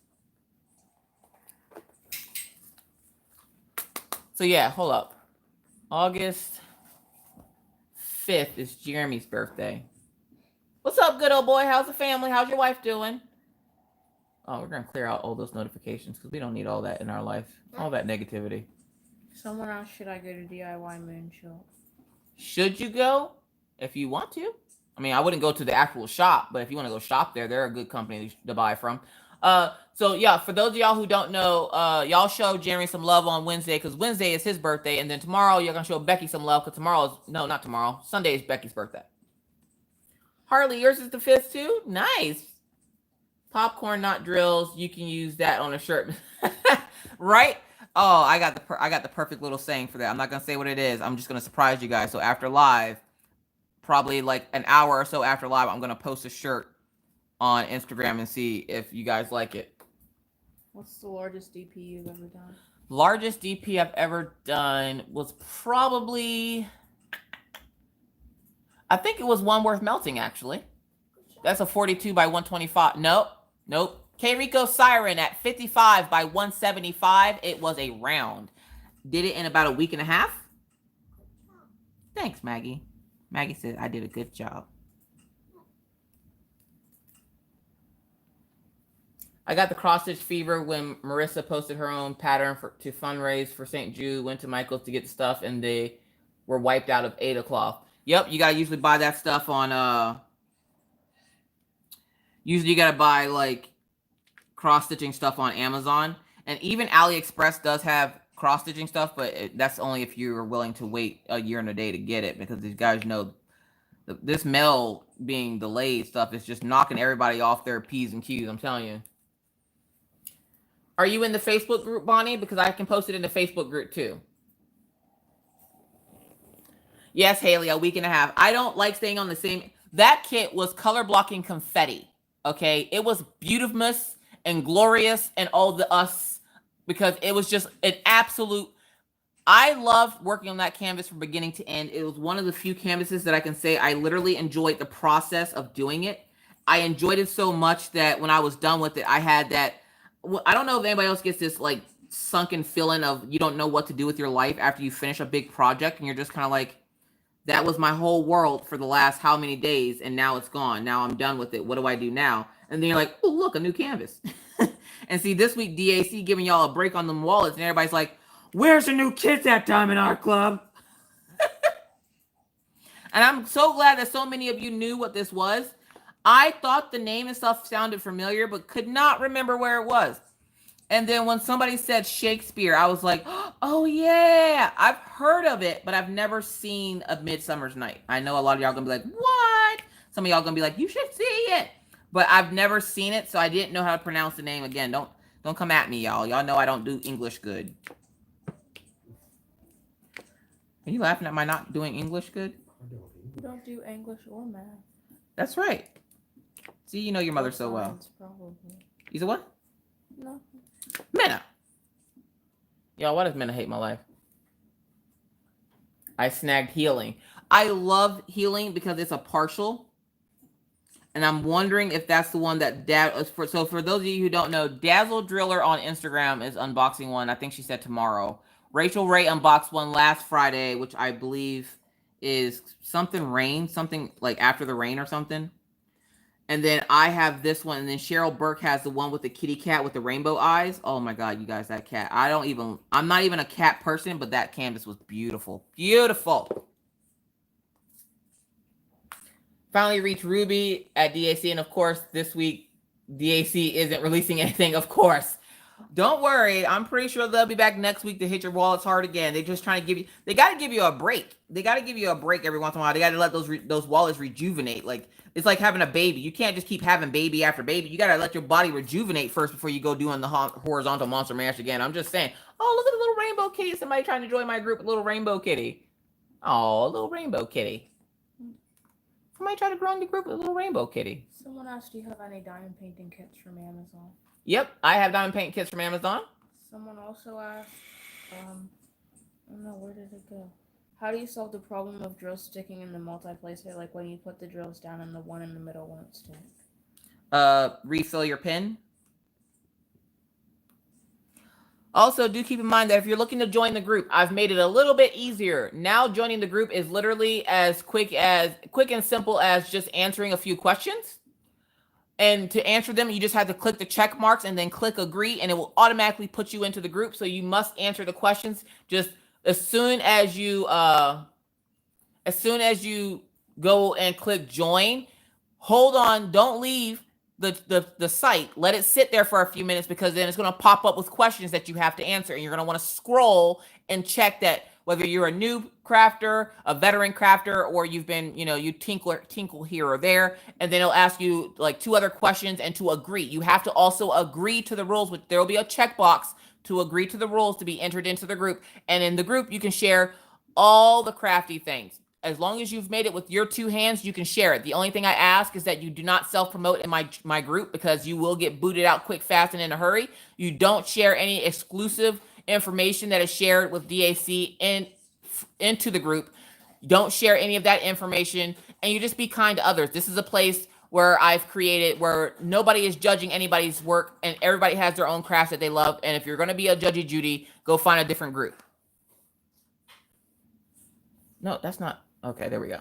So yeah, hold up. August 5th is Jeremy's birthday. What's up, good old boy? How's the family? How's your wife doing? Oh, we're going to clear out all those notifications because we don't need all that in our life. All that negativity. Someone else, should I go to DIY Moon Shop? Should you go? If you want to. I mean, I wouldn't go to the actual shop, but if you want to go shop there, they're a good company to buy from. So yeah, for those of y'all who don't know, y'all show Jeremy some love on Wednesday, because Wednesday is his birthday, and then tomorrow you're gonna show Becky some love, because not tomorrow. Sunday is Becky's birthday. Harley, yours is the 5th too? Nice. Popcorn, not drills. You can use that on a shirt. Right? Oh, I got the perfect little saying for that. I'm not gonna say what it is. I'm just gonna surprise you guys. So after live, probably like an hour or so after live, I'm gonna post a shirt on Instagram and see if you guys like it. What's the largest DP you've ever done? Largest DP I've ever done was probably, I think it was one worth melting actually. That's a 42 by 125. Nope. K Rico Siren at 55 by 175. It was a round. Did it in about a week and a half. Thanks, Maggie. Maggie said I did a good job. I got the cross stitch fever when Marissa posted her own pattern to fundraise for St. Jude. Went to Michael's to get the stuff, and they were wiped out of Ada cloth. Yep, you gotta usually buy that stuff on. Usually, you gotta buy like cross stitching stuff on Amazon, and even AliExpress does have cross stitching stuff, but that's only if you're willing to wait a year and a day to get it, because these guys know this mail being delayed stuff is just knocking everybody off their P's and Q's. I'm telling you. Are you in the Facebook group, Bonnie? Because I can post it in the Facebook group too. Yes, Haley, a week and a half. I don't like staying on the same. That kit was color blocking confetti. Okay, it was beautiful and glorious and all the us, because it was just an absolute. I loved working on that canvas from beginning to end. It was one of the few canvases that I can say I literally enjoyed the process of doing it. I enjoyed it so much that when I was done with it, I had that. I don't know if anybody else gets this like sunken feeling of you don't know what to do with your life after you finish a big project, and you're just kind of like, that was my whole world for the last how many days, and now it's gone. Now I'm done with it. What do I do now? And then you're like, oh, look, a new canvas. And see, this week DAC giving y'all a break on them wallets, and everybody's like, where's the new kits at Diamond Art Club? And I'm so glad that so many of you knew what this was. I thought the name and stuff sounded familiar, but could not remember where it was. And then when somebody said Shakespeare, I was like, oh yeah, I've heard of it, but I've never seen A Midsummer's Night. I know a lot of y'all gonna be like, what? Some of y'all gonna be like, you should see it. But I've never seen it, so I didn't know how to pronounce the name. Again, don't come at me, y'all. Y'all know I don't do English good. Are you laughing at my not doing English good? You don't do English or math. That's right. See, you know your mother so well. Probably. You said what? No. Minna. Y'all, why does Minna hate my life? I snagged healing. I love healing because it's a partial. And I'm wondering if that's the one that so for those of you who don't know, Dazzle Driller on Instagram is unboxing one. I think she said tomorrow. Rachel Ray unboxed one last Friday, which I believe is something like after the rain or something. And then I have this one, and then Cheryl Burke has the one with the kitty cat with the rainbow eyes. Oh my God, you guys, that cat. I'm not even a cat person, but that canvas was beautiful. Beautiful. Finally reached Ruby at DAC, and of course, this week, DAC isn't releasing anything, of course. Don't worry, I'm pretty sure they'll be back next week to hit your wallets hard again. They're just trying to give you, they got to give you a break. They got to give you a break every once in a while. They got to let those wallets rejuvenate. Like, it's like having a baby. You can't just keep having baby after baby. You got to let your body rejuvenate first before you go doing the horizontal monster mash again. I'm just saying, oh, look at the little rainbow kitty. Somebody trying to join my group, little rainbow kitty. Oh, little rainbow kitty. Somebody try to join the group with a little rainbow kitty. Someone asked, do you have any diamond painting kits from Amazon? Yep, I have diamond paint kits from Amazon. Someone also asked, I don't know, where did it go? How do you solve the problem of drills sticking in the multi-placer, like when you put the drills down and the one in the middle won't stick? Refill your pin. Also, do keep in mind that if you're looking to join the group, I've made it a little bit easier. Now joining the group is literally as quick and simple as just answering a few questions. And to answer them, you just have to click the check marks and then click agree, and it will automatically put you into the group. So you must answer the questions just as soon as you go and click join. Hold on, don't leave the site. Let it sit there for a few minutes, because then it's going to pop up with questions that you have to answer, and you're going to want to scroll and check that whether you're a new crafter, a veteran crafter, or you've been, you tinkle here or there, and then it'll ask you like 2 other questions, and to agree. You have to also agree to the rules, which there will be a checkbox to agree to the rules to be entered into the group. And in the group, you can share all the crafty things. As long as you've made it with your 2 hands, you can share it. The only thing I ask is that you do not self-promote in my group, because you will get booted out quick, fast, and in a hurry. You don't share any exclusive information that is shared with DAC into the group. You don't share any of that information, and you just be kind to others. This is a place where I've created where nobody is judging anybody's work, and everybody has their own crafts that they love. And if you're going to be a judgy Judy, go find a different group. No, that's not. Okay, there we go.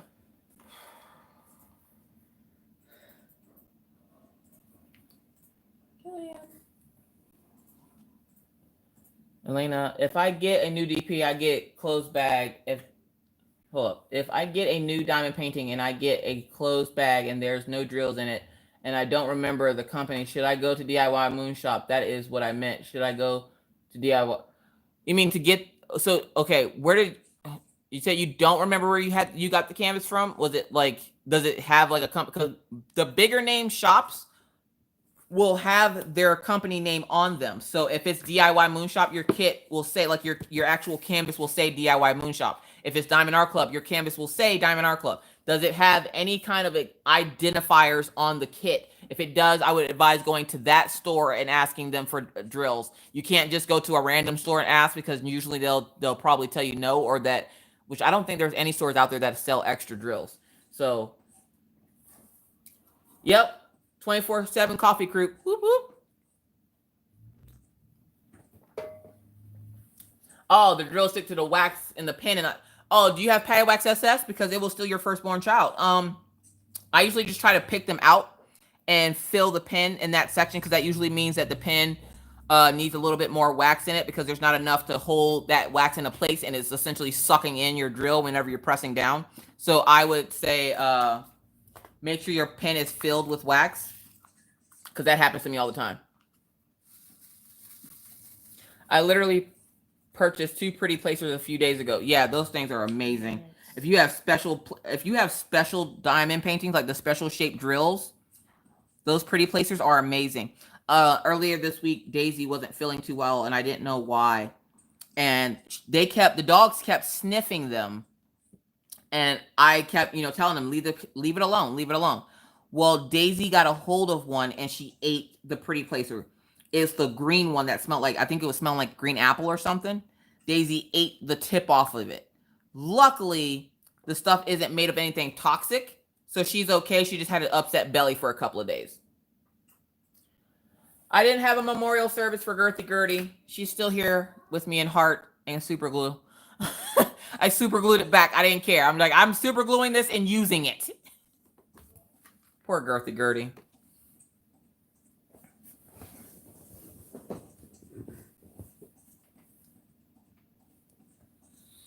Elena, if I get a new DP, I get closed bag. If I get a new diamond painting and I get a closed bag and there's no drills in it, and I don't remember the company, should I go to DIY Moon Shop? That is what I meant. Should I go to DIY? You mean to get? So okay, where did you say you don't remember where you got the canvas from? Was it like? Does it have like a company? Because the bigger name shops will have their company name on them. So if it's DIY Moon Shop, your kit will say, like, your actual canvas will say DIY Moon Shop. If it's Diamond Art Club, your canvas will say Diamond Art Club. Does it have any kind of identifiers on the kit? If it does, I would advise going to that store and asking them for drills. You can't just go to a random store and ask, because usually they'll probably tell you no, or that, which I don't think there's any stores out there that sell extra drills. So, yep. 24/7 coffee crew. Whoop, whoop. Oh, the drill stick to the wax in the pen. And do you have Patty Wax SS? Because it will steal your firstborn child. I usually just try to pick them out and fill the pen in that section, because that usually means that the pen needs a little bit more wax in it, because there's not enough to hold that wax into place, and it's essentially sucking in your drill whenever you're pressing down. So I would say make sure your pen is filled with wax, because that happens to me all the time. I literally purchased 2 pretty placers a few days ago. Yeah, those things are amazing. If you have special diamond paintings, like the special shaped drills, those pretty placers are amazing. Earlier this week, Daisy wasn't feeling too well, and I didn't know why. And the dogs kept sniffing them, and I kept, telling them, leave it alone, leave it alone. Well, Daisy got a hold of one, and she ate the pretty placer. It's the green one that smelled like, I think it was smelling like green apple or something. Daisy ate the tip off of it. Luckily, the stuff isn't made of anything toxic, so she's okay. She just had an upset belly for a couple of days. I didn't have a memorial service for Girthy Gertie. She's still here with me in heart and super glue. I super glued it back. I didn't care. I'm like, I'm super gluing this and using it. Poor Girthy Gertie.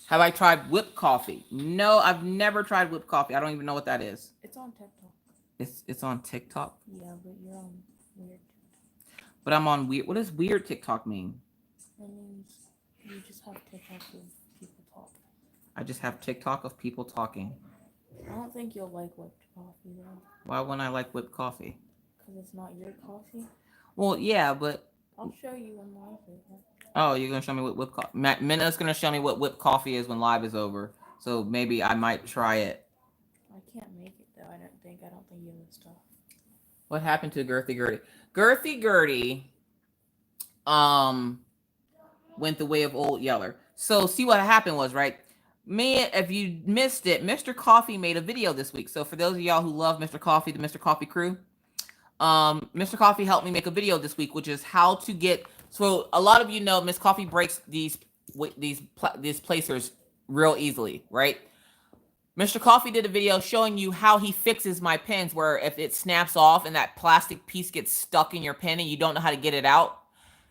Have I tried whipped coffee? No, I've never tried whipped coffee. I don't even know what that is. It's on TikTok. It's on TikTok? Yeah, but you're on weird. But I'm on weird. What does weird TikTok mean? It means you just have TikTok of people talking. I just have TikTok of people talking. I don't think you'll like whipped coffee, though. Why wouldn't I like whipped coffee? Because it's not your coffee. Well, yeah, but... I'll show you when live is over. Oh, you're going to show me what whipped coffee... Minna's going to show me what whipped coffee is when live is over. So maybe I might try it. I can't make it, though. I don't think you have the stuff. What happened to Girthy Gertie? Girthy Gertie went the way of Old Yeller. So see what happened was, right? If you missed it, Mr. Coffee made a video this week. So for those of y'all who love Mr. Coffee, the Mr. Coffee crew, Mr. Coffee helped me make a video this week, which is how to get... So a lot of you know Miss Coffee breaks these placers real easily, right? Mr. Coffee did a video showing you how he fixes my pens, where if it snaps off and that plastic piece gets stuck in your pen and you don't know how to get it out.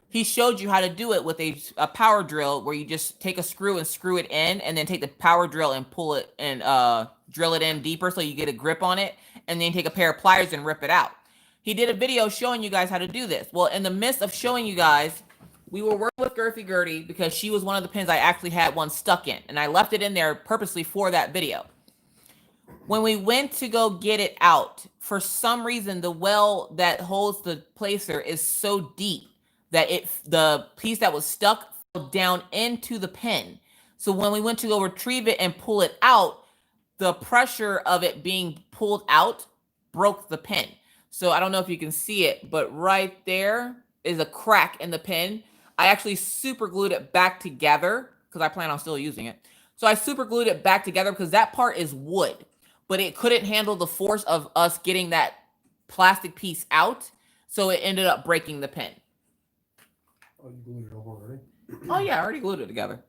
He showed you how to do it with a power drill, where you just take a screw and screw it in, and then take the power drill and pull it and drill it in deeper so you get a grip on it, and then take a pair of pliers and rip it out. He did a video showing you guys how to do this. Well, in the midst of showing you guys, we were working with Girthy Gertie because she was one of the pens I actually had one stuck in, and I left it in there purposely for that video. When we went to go get it out, for some reason, the well that holds the placer is so deep that the piece that was stuck fell down into the pin. So when we went to go retrieve it and pull it out, the pressure of it being pulled out broke the pin. So I don't know if you can see it, but right there is a crack in the pin. I actually super glued it back together because I plan on still using it. So I super glued it back together because that part is wood, but it couldn't handle the force of us getting that plastic piece out. So it ended up breaking the pin. Oh, you glued it over already? Oh yeah, I already glued it together.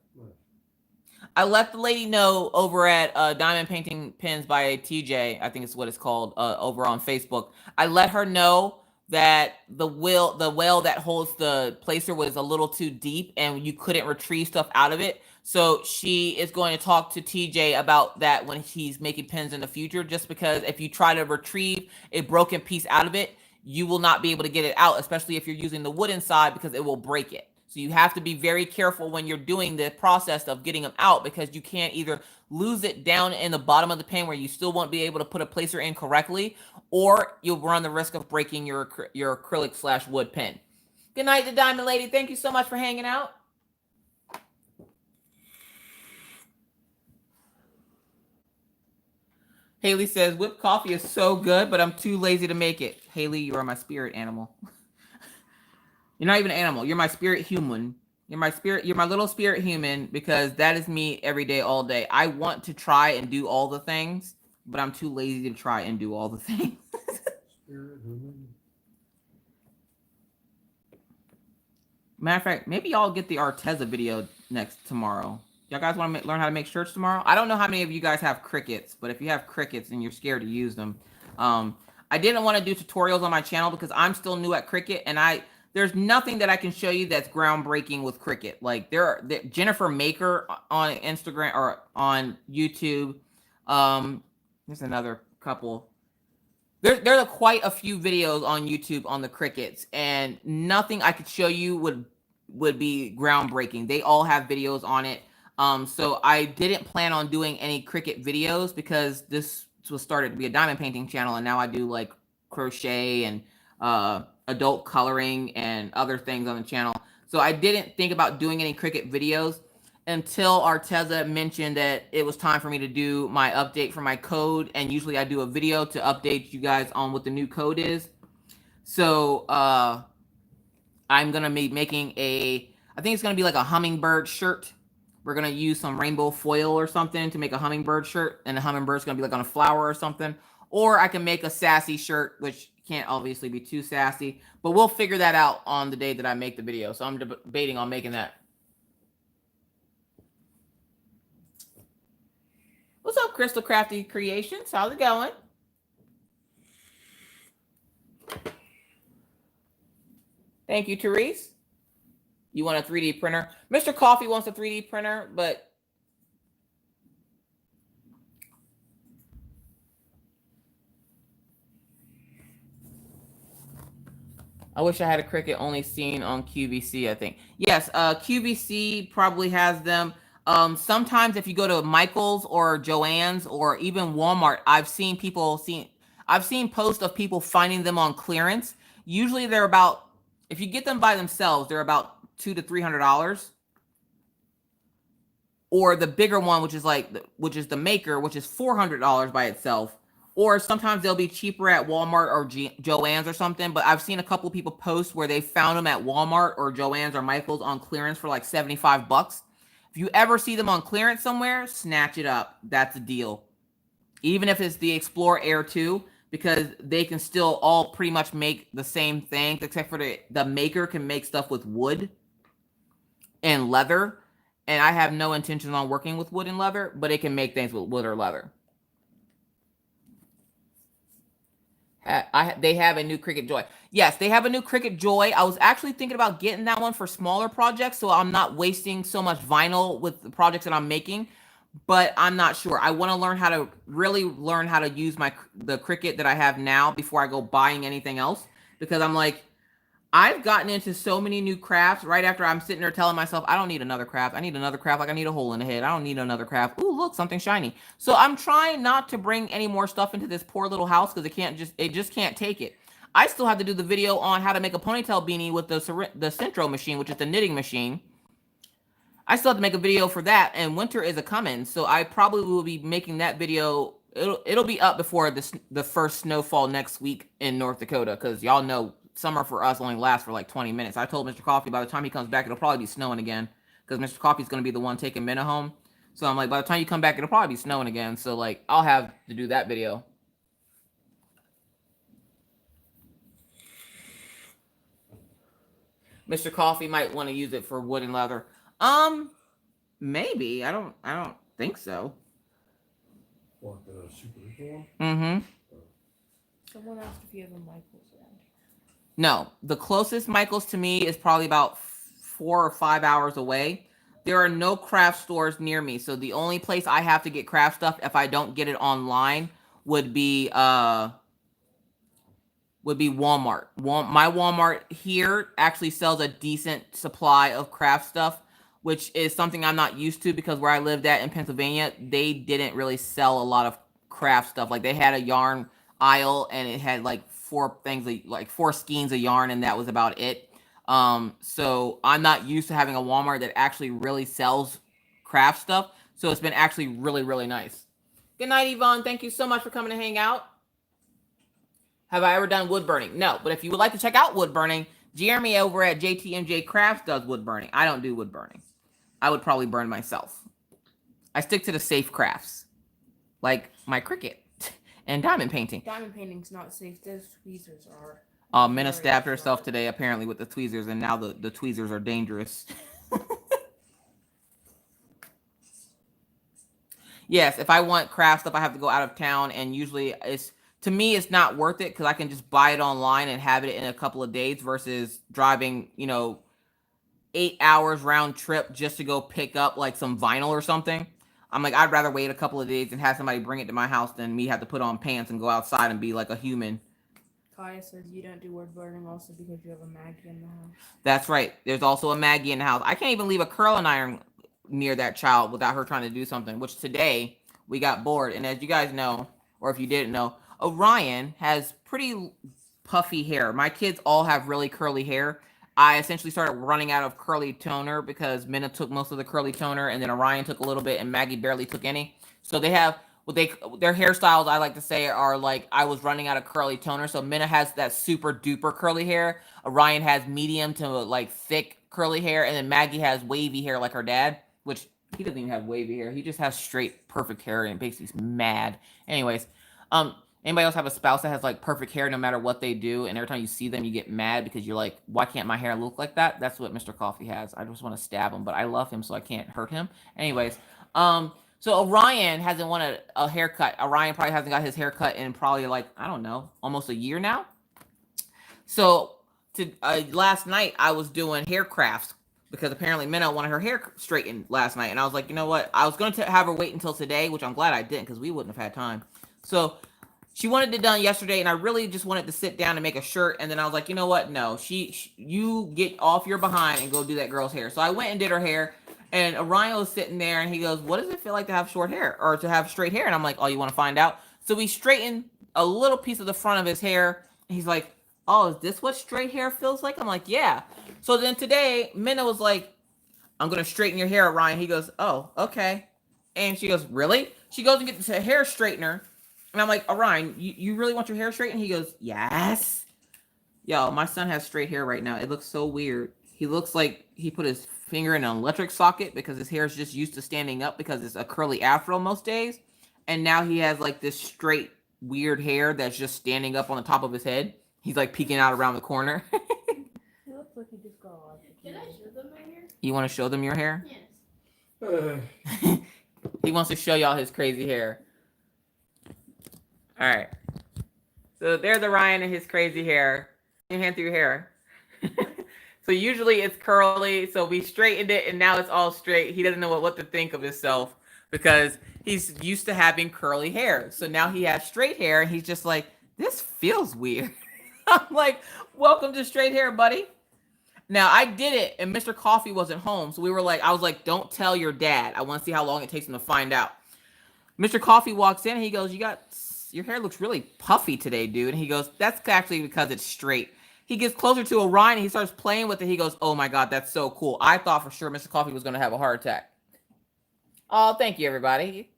I let the lady know over at Diamond Painting Pins by TJ, I think it's what it's called, over on Facebook. I let her know that the whale that holds the placer was a little too deep and you couldn't retrieve stuff out of it. So she is going to talk to TJ about that when he's making pins in the future, just because if you try to retrieve a broken piece out of it, you will not be able to get it out, especially if you're using the wooden side, because it will break it. So you have to be very careful when you're doing the process of getting them out, because you can't either lose it down in the bottom of the pen where you still won't be able to put a placer in correctly, or you'll run the risk of breaking your acrylic / wood pen. Good night, the Diamond Lady. Thank you so much for hanging out. Haley says, whipped coffee is so good, but I'm too lazy to make it. Haley, you are my spirit animal. You're not even an animal. You're my spirit human. You're my spirit. You're my little spirit human, because that is me every day, all day. I want to try and do all the things, but I'm too lazy to try and do all the things. Spirit human. Matter of fact, maybe y'all get the Arteza video tomorrow. Y'all guys want to learn how to make shirts tomorrow? I don't know how many of you guys have Cricuts, but if you have Cricuts and you're scared to use them, I didn't want to do tutorials on my channel because I'm still new at Cricut, and there's nothing that I can show you that's groundbreaking with Cricut. Like Jennifer Maker on Instagram or on YouTube. There's another couple. There are quite a few videos on YouTube on the Cricuts, and nothing I could show you would be groundbreaking. They all have videos on it. So I didn't plan on doing any Cricut videos because this was started to be a diamond painting channel, and now I do like crochet and adult coloring and other things on the channel. So I didn't think about doing any Cricut videos until Arteza mentioned that it was time for me to do my update for my code. And usually I do a video to update you guys on what the new code is. So I'm going to be making I think it's going to be like a hummingbird shirt. We're going to use some rainbow foil or something to make a hummingbird shirt. And the hummingbird's going to be like on a flower or something. Or I can make a sassy shirt, which can't obviously be too sassy, but we'll figure that out on the day that I make the video. So I'm debating on making that. What's up, Crystal Crafty Creations? How's it going? Thank you, Therese. You want a 3D printer? Mr. Coffee wants a 3D printer, but I wish I had a Cricut only seen on QVC, I think. Yes, QVC probably has them. Sometimes if you go to Michael's or Joann's or even Walmart, I've seen posts of people finding them on clearance. Usually they're about, if you get them by themselves, they're about $200 to $300. Or the bigger one, which is the Maker, which is $400 by itself. Or sometimes they'll be cheaper at Walmart or Joann's or something. But I've seen a couple people post where they found them at Walmart or Joann's or Michael's on clearance for like $75. If you ever see them on clearance somewhere, snatch it up. That's a deal. Even if it's the Explorer Air 2, because they can still all pretty much make the same thing, except for the Maker can make stuff with wood and leather. And I have no intention on working with wood and leather, but it can make things with wood or leather. They have a new Cricut Joy. Yes, they have a new Cricut Joy. I was actually thinking about getting that one for smaller projects, so I'm not wasting so much vinyl with the projects that I'm making. But I'm not sure. I want to really learn how to use the Cricut that I have now before I go buying anything else, because I'm like, I've gotten into so many new crafts right after I'm sitting there telling myself, I don't need another craft. I need another craft like I need a hole in the head. I don't need another craft. Ooh, look, something shiny. So I'm trying not to bring any more stuff into this poor little house because it just can't take it. I still have to do the video on how to make a ponytail beanie with the Centro machine, which is the knitting machine. I still have to make a video for that, and winter is a coming, so I probably will be making that video. It'll be up before the first snowfall next week in North Dakota, because y'all know summer for us only lasts for like 20 minutes. I told Mr. Coffee by the time he comes back, it'll probably be snowing again, because Mr. Coffee's going to be the one taking Minna home. So I'm like, by the time you come back, it'll probably be snowing again. So like, I'll have to do that video. Mr. Coffee might want to use it for wood and leather. Maybe. I don't think so. What, the Super Eco one? Mm-hmm. Someone asked if you have a Michaels around here. No. The closest Michaels to me is probably about 4 or 5 hours away. There are no craft stores near me, so the only place I have to get craft stuff if I don't get it online would be Walmart. My Walmart here actually sells a decent supply of craft stuff, which is something I'm not used to, because where I lived at in Pennsylvania, they didn't really sell a lot of craft stuff. Like, they had a yarn aisle and it had like 4 things, like 4 skeins of yarn, and that was about it. So I'm not used to having a Walmart that actually really sells craft stuff. So it's been actually really, really nice. Good night, Yvonne. Thank you so much for coming to hang out. Have I ever done wood burning? No, but if you would like to check out wood burning, Jeremy over at JTMJ Crafts does wood burning. I don't do wood burning. I would probably burn myself. I stick to the safe crafts, like my Cricut and diamond painting. Diamond painting's not safe. Those tweezers are. Minna stabbed herself today, apparently, with the tweezers, and now the tweezers are dangerous. Yes, if I want craft stuff, I have to go out of town, and usually to me, it's not worth it, because I can just buy it online and have it in a couple of days versus driving, 8 hours round trip just to go pick up like some vinyl or something. I'm like, I'd rather wait a couple of days and have somebody bring it to my house than me have to put on pants and go outside and be like a human. Kaya says you don't do wood burning also because you have a Maggie in the house. That's right. There's also a Maggie in the house. I can't even leave a curling iron near that child without her trying to do something, which today we got bored. And as you guys know, or if you didn't know, Orion has pretty puffy hair. My kids all have really curly hair. I essentially started running out of curly toner because Minna took most of the curly toner, and then Orion took a little bit, and Maggie barely took any. So they have their hairstyles, I like to say, are like I was running out of curly toner. So Minna has that super duper curly hair. Orion has medium to like thick curly hair, and then Maggie has wavy hair like her dad, which he doesn't even have wavy hair. He just has straight perfect hair, and it makes me mad. Anyways, anybody else have a spouse that has like perfect hair no matter what they do, and every time you see them you get mad because you're like, why can't my hair look like that? That's what Mr. Coffee has. I just want to stab him, but I love him, so I can't hurt him. Anyways, so Orion hasn't wanted a haircut. Orion probably hasn't got his haircut in probably like, I don't know, almost a year now. So last night I was doing hair crafts because apparently Minna wanted her hair straightened last night, and I was like, you know what? I was going to have her wait until today, which I'm glad I didn't because we wouldn't have had time. So she wanted it done yesterday, and I really just wanted to sit down and make a shirt. And then I was like, you know what? No, you get off your behind and go do that girl's hair. So I went and did her hair, and Orion was sitting there, and he goes, what does it feel like to have short hair or to have straight hair? And I'm like, oh, you want to find out? So we straightened a little piece of the front of his hair. And he's like, oh, is this what straight hair feels like? I'm like, yeah. So then today, Minna was like, I'm going to straighten your hair, Orion. He goes, oh, okay. And she goes, really? She goes and gets a hair straightener. And I'm like, Orion, you really want your hair straightened? He goes, yes. Yo, my son has straight hair right now. It looks so weird. He looks like he put his finger in an electric socket because his hair is just used to standing up because it's a curly afro most days. And now he has like this straight, weird hair that's just standing up on the top of his head. He's like peeking out around the corner. He looks like he just got off. Can I show them my hair? You want to show them your hair? Yes. He wants to show y'all his crazy hair. All right. So there's Orion and his crazy hair. Your hand through your hair. So usually it's curly. So we straightened it, and now it's all straight. He doesn't know what to think of himself because he's used to having curly hair. So now he has straight hair, and he's just like, this feels weird. I'm like, welcome to straight hair, buddy. Now I did it, and Mr. Coffee wasn't home. So I was like, don't tell your dad. I want to see how long it takes him to find out. Mr. Coffee walks in, and he goes, you got your hair looks really puffy today, dude. And he goes, that's actually because it's straight. He gets closer to Orion and he starts playing with it. He goes, oh my God, that's so cool. I thought for sure Mr. Coffee was going to have a heart attack. Oh, thank you, everybody.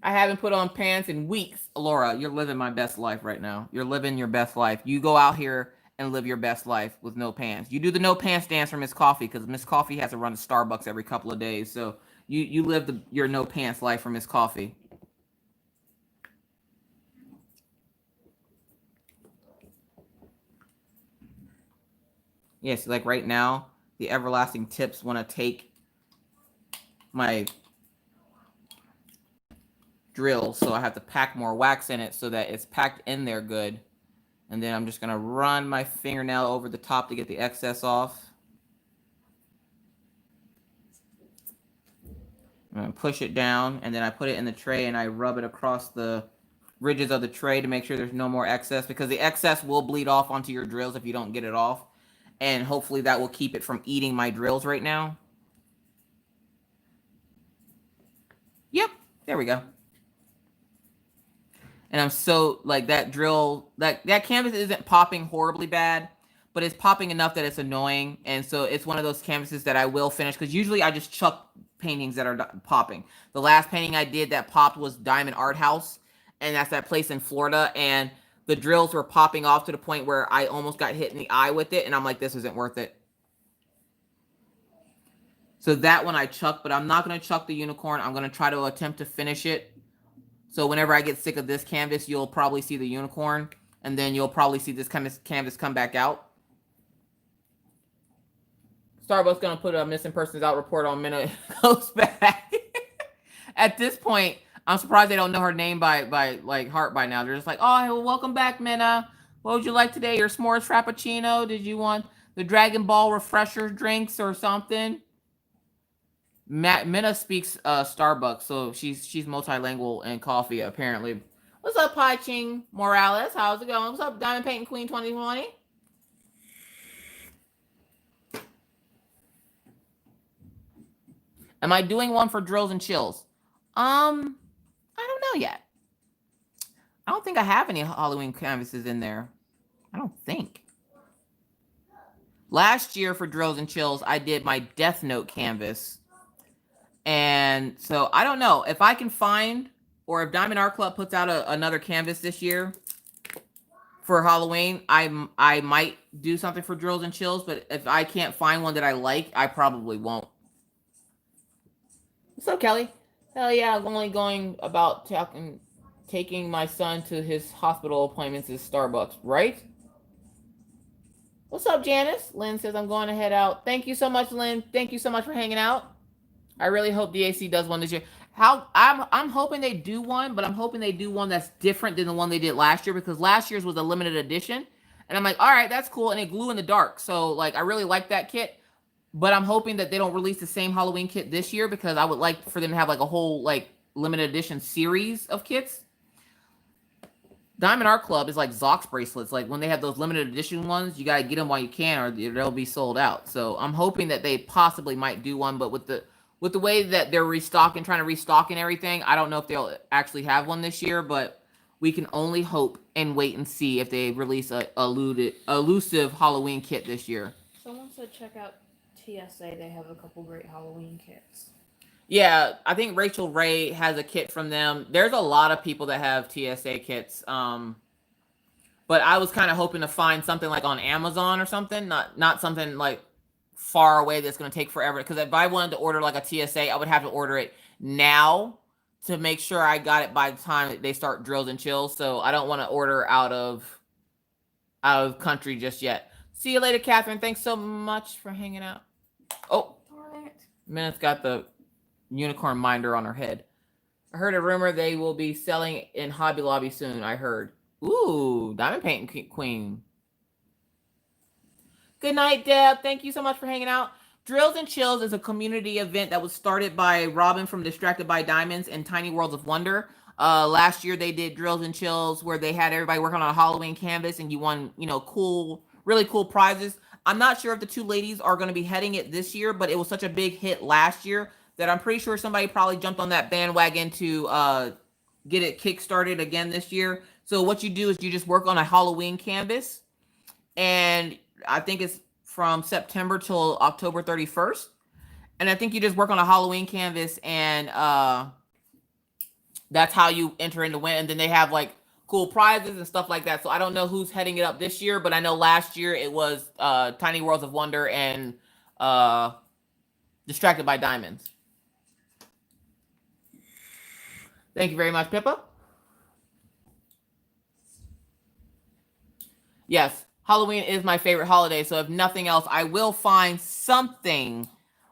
I haven't put on pants in weeks. Laura, you're living my best life right now. You're living your best life. You go out here and live your best life with no pants. You do the no pants dance for Miss Coffee because Miss Coffee has to run to Starbucks every couple of days. So you live your no pants life for Miss Coffee. Yes, like right now, the Everlasting Tips want to take my drill, so I have to pack more wax in it so that it's packed in there good. And then I'm just going to run my fingernail over the top to get the excess off. I'm going to push it down, and then I put it in the tray and I rub it across the ridges of the tray to make sure there's no more excess, because the excess will bleed off onto your drills if you don't get it off. And hopefully that will keep it from eating my drills right now. Yep, there we go. And I'm so, like, that drill, that canvas isn't popping horribly bad, but it's popping enough that it's annoying. And so it's one of those canvases that I will finish, because usually I just chuck paintings that are popping. The last painting I did that popped was Diamond Art House, and that's that place in Florida. And the drills were popping off to the point where I almost got hit in the eye with it. And I'm like, this isn't worth it. So that one I chucked, but I'm not going to chuck the unicorn. I'm going to try to attempt to finish it. So whenever I get sick of this canvas, you'll probably see the unicorn. And then you'll probably see this canvas come back out. Starbucks going to put a missing persons out report on Minna goes back. At this point, I'm surprised they don't know her name by like heart by now. They're just like, oh, welcome back, Minna. What would you like today? Your s'mores frappuccino? Did you want the Dragon Ball refresher drinks or something? Minna speaks Starbucks, so she's multilingual in coffee, apparently. What's up, Pai Ching Morales? How's it going? What's up, Diamond Painting Queen 2020? Am I doing one for drills and chills? I don't know yet. I don't think I have any Halloween canvases in there. I don't think. Last year for drills and chills, I did my Death Note canvas. And so I don't know if I can find, or if Diamond Art Club puts out another canvas this year for Halloween, I might do something for drills and chills. But if I can't find one that I like, I probably won't. What's up, Kelly? Hell yeah, I'm only going about taking my son to his hospital appointments at Starbucks, right? What's up, Janice? Lynn says I'm going to head out. Thank you so much, Lynn. Thank you so much for hanging out. I really hope DAC does one this year. I'm hoping they do one, but I'm hoping they do one that's different than the one they did last year, because last year's was a limited edition. And I'm like, all right, that's cool. And it glue in the dark. So like, I really like that kit, but I'm hoping that they don't release the same Halloween kit this year, because I would like for them to have like a whole like limited edition series of kits. Diamond Art Club is like Zox bracelets. Like when they have those limited edition ones, you got to get them while you can, or they'll be sold out. So I'm hoping that they possibly might do one, but with the way that they're trying to restock and everything, I don't know if they'll actually have one this year, but we can only hope and wait and see if they release a elusive Halloween kit this year. Someone said check out TSA. They have a couple great Halloween kits. Yeah, I think Rachel Ray has a kit from them. There's a lot of people that have TSA kits. But I was kind of hoping to find something like on Amazon or something, not something like far away that's going to take forever. Because if I wanted to order like a TSA, I would have to order it now to make sure I got it by the time they start drills and chills. So I don't want to order out of country just yet. See you later, Catherine. Thanks so much for hanging out. Oh, Darn it. Minna's got the unicorn minder on her head. I heard a rumor they will be selling in Hobby Lobby soon. I heard. Ooh, Diamond Painting Queen. Good night, Deb. Thank you so much for hanging out. Drills and Chills is a community event that was started by Robin from Distracted by Diamonds and Tiny Worlds of Wonder. Last year they did Drills and Chills where they had everybody working on a Halloween canvas and you won, really cool prizes. I'm not sure if the two ladies are going to be heading it this year, but it was such a big hit last year that I'm pretty sure somebody probably jumped on that bandwagon to get it kickstarted again this year. So what you do is you just work on a Halloween canvas, and I think it's from September till October 31st. And I think you just work on a Halloween canvas, and that's how you enter in the win. And then they have like cool prizes and stuff like that. So I don't know who's heading it up this year, but I know last year it was Tiny Worlds of Wonder and Distracted by Diamonds. Thank you very much, Pippa. Yes, Halloween is my favorite holiday. So if nothing else, I will find something,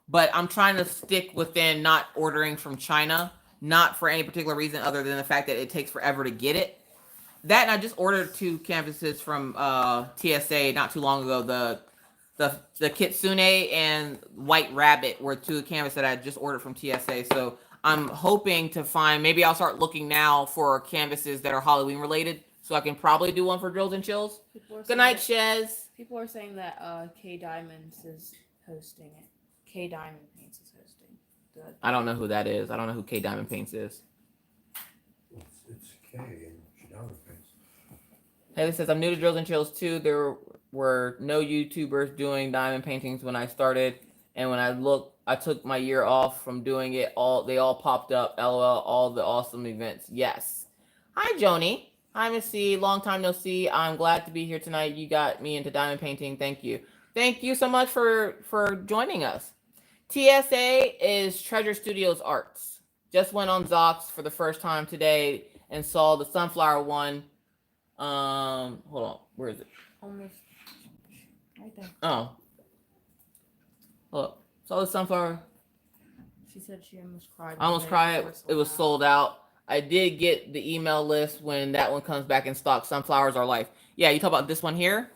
but I'm trying to stick within not ordering from China, not for any particular reason other than the fact that it takes forever to get it. That, and I just ordered 2 canvases from TSA not too long ago. The Kitsune and White Rabbit were 2 canvases that I just ordered from TSA. So I'm hoping to find, maybe I'll start looking now for canvases that are Halloween related, so I can probably do one for Drills and Chills. Good night, Shez. People are saying that K Diamonds is hosting it. K Diamond Paints is hosting. I don't know who that is. I don't know who K Diamond Paints is. It's K and she Diamond Paints. Haley says, I'm new to Drills and Chills too. There were no YouTubers doing diamond paintings when I started. And when I looked, I took my year off from doing it. They all popped up. LOL, all the awesome events. Yes. Hi, Joni. Hi, Miss C. Long time no see. I'm glad to be here tonight. You got me into diamond painting. Thank you. Thank you so much for joining us. TSA is Treasure Studios Arts. Just went on Zox for the first time today and saw the sunflower one. Hold on. Where is it? Almost right there. Oh. Look. Saw the sunflower. She said she almost cried. I almost cried. It was sold out. I did get the email list when that one comes back in stock. Sunflowers Are Life. Yeah, you talk about this one here.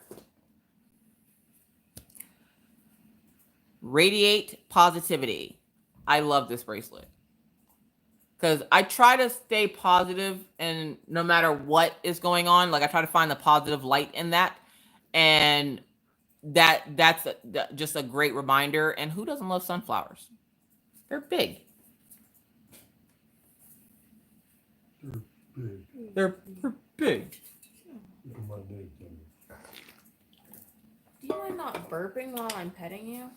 Radiate Positivity. I love this bracelet. Because I try to stay positive, and no matter what is going on, like I try to find the positive light in that. And that's just a great reminder. And who doesn't love sunflowers? They're big. They're big. Look at my name. Do you mind not burping while I'm petting you?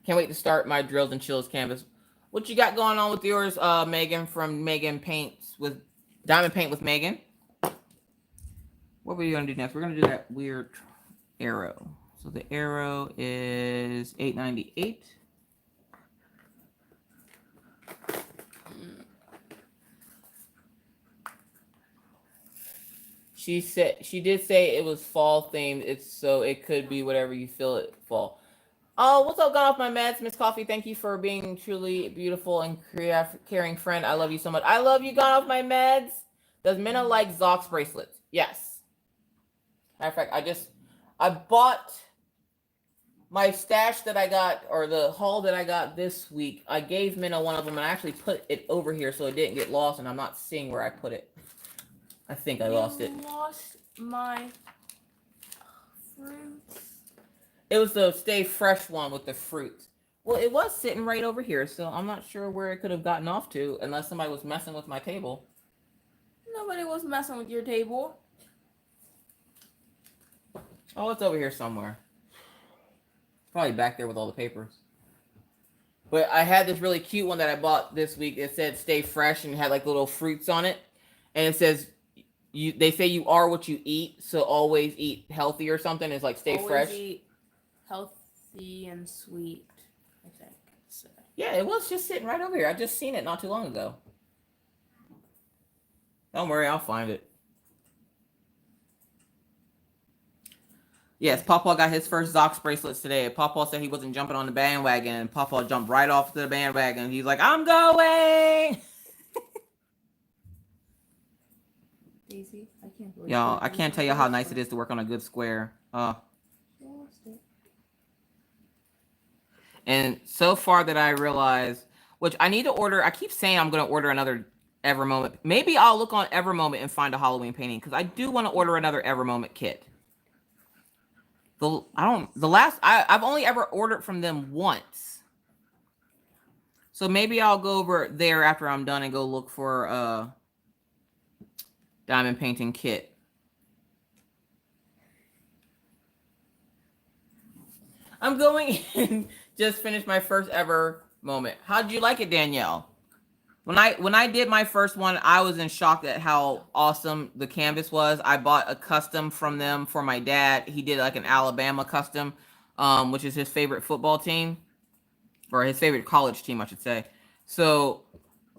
Can't wait to start my Drills and Chills canvas. What you got going on with yours, Megan, from Megan Paints with Diamond Paint with Megan? What were you going to do next? We're going to do that weird arrow. So the arrow is $8.98. She did say it was fall themed. So it could be whatever you feel it fall. Oh, what's up, Gone Off My Meds, Miss Coffee? Thank you for being truly beautiful and caring friend. I love you so much. I love you, Gone Off My Meds. Does Minna like Zox bracelets? Yes. Matter of fact, I bought my stash that I got, or the haul that I got this week. I gave Minna one of them, and I actually put it over here so it didn't get lost, and I'm not seeing where I put it. I think I lost it. Lost my fruits. It was the Stay Fresh one with the fruits. Well, it was sitting right over here, so I'm not sure where it could have gotten off to, unless somebody was messing with my table. Nobody was messing with your table. Oh, it's over here somewhere. Probably back there with all the papers. But I had this really cute one that I bought this week. It said Stay Fresh and had like little fruits on it. And it says, they say you are what you eat, so always eat healthy or something. It's like Stay Fresh. Eat healthy and sweet, I think. So. Yeah, it was just sitting right over here. I just seen it not too long ago. Don't worry, I'll find it. Yes, Pawpaw got his first Zox bracelets today. Pawpaw said he wasn't jumping on the bandwagon, and Pawpaw jumped right off the bandwagon. He's like, I'm going! Daisy, I can't believe Y'all, I can't tell you how nice it is to work on a good square. And so far that I realize, which I need to order, I keep saying I'm going to order another Ever Moment. Maybe I'll look on Ever Moment and find a Halloween painting, because I do want to order another Ever Moment kit. I've only ever ordered from them once. So maybe I'll go over there after I'm done and go look for a diamond painting kit. I'm going and just finished my first ever moment. How did you like it, Danielle? When I did my first one, I was in shock at how awesome the canvas was. I bought a custom from them for my dad. He did like an Alabama custom, which is his favorite football team, or his favorite college team, I should say. So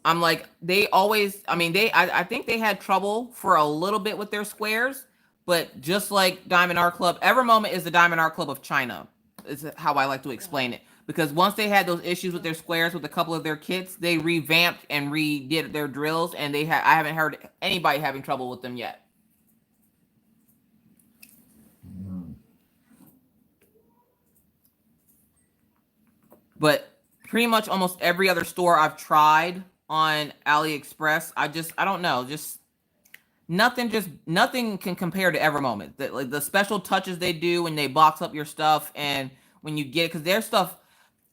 I'm like, they always, I mean, I think they had trouble for a little bit with their squares, but just like Diamond Art Club, Evermoment is the Diamond Art Club of China, is how I like to explain it. Because once they had those issues with their squares with a couple of their kits, they revamped and redid their drills, and I haven't heard anybody having trouble with them yet. But pretty much almost every other store I've tried on AliExpress, I don't know, just nothing can compare to Evermoment. Like the special touches they do when they box up your stuff and when you get it, because their stuff,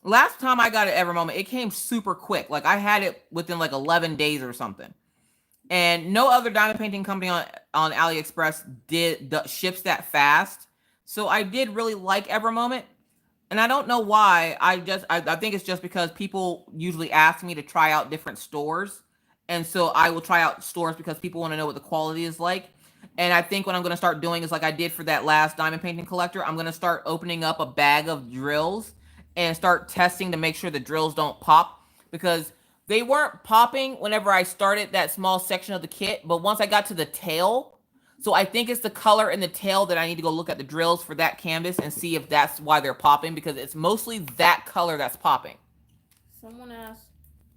last time I got it Evermoment, it came super quick. Like I had it within like 11 days or something. And no other diamond painting company on AliExpress ships that fast. So I did really like Evermoment. And I don't know why. I think it's just because people usually ask me to try out different stores. And so I will try out stores because people want to know what the quality is like. And I think what I'm going to start doing is like I did for that last diamond painting collector. I'm going to start opening up a bag of drills and start testing to make sure the drills don't pop, because they weren't popping whenever I started that small section of the kit. But once I got to the tail, so I think it's the color in the tail that I need to go look at the drills for that canvas and see if that's why they're popping, because it's mostly that color that's popping. Someone asked,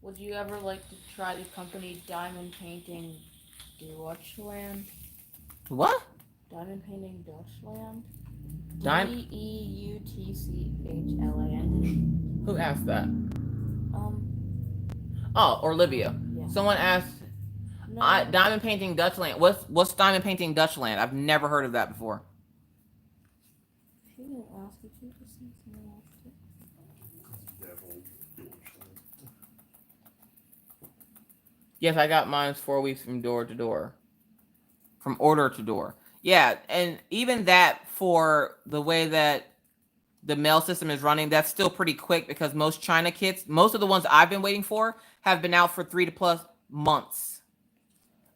would you ever like to try the company Diamond Painting Deutschland? What? Diamond Painting Deutschland? Deutschland. Who asked that? Oh, Olivia. Yeah. Someone asked, no. Diamond Painting Dutchland. What's Diamond Painting Dutchland? I've never heard of that before. She didn't ask it. She just said someone asked it. Yes, I got mine 4 weeks from door to door. From order to door. Yeah, and even that, for the way that the mail system is running, that's still pretty quick, because most China kits, most of the ones I've been waiting for, have been out for 3 to plus months.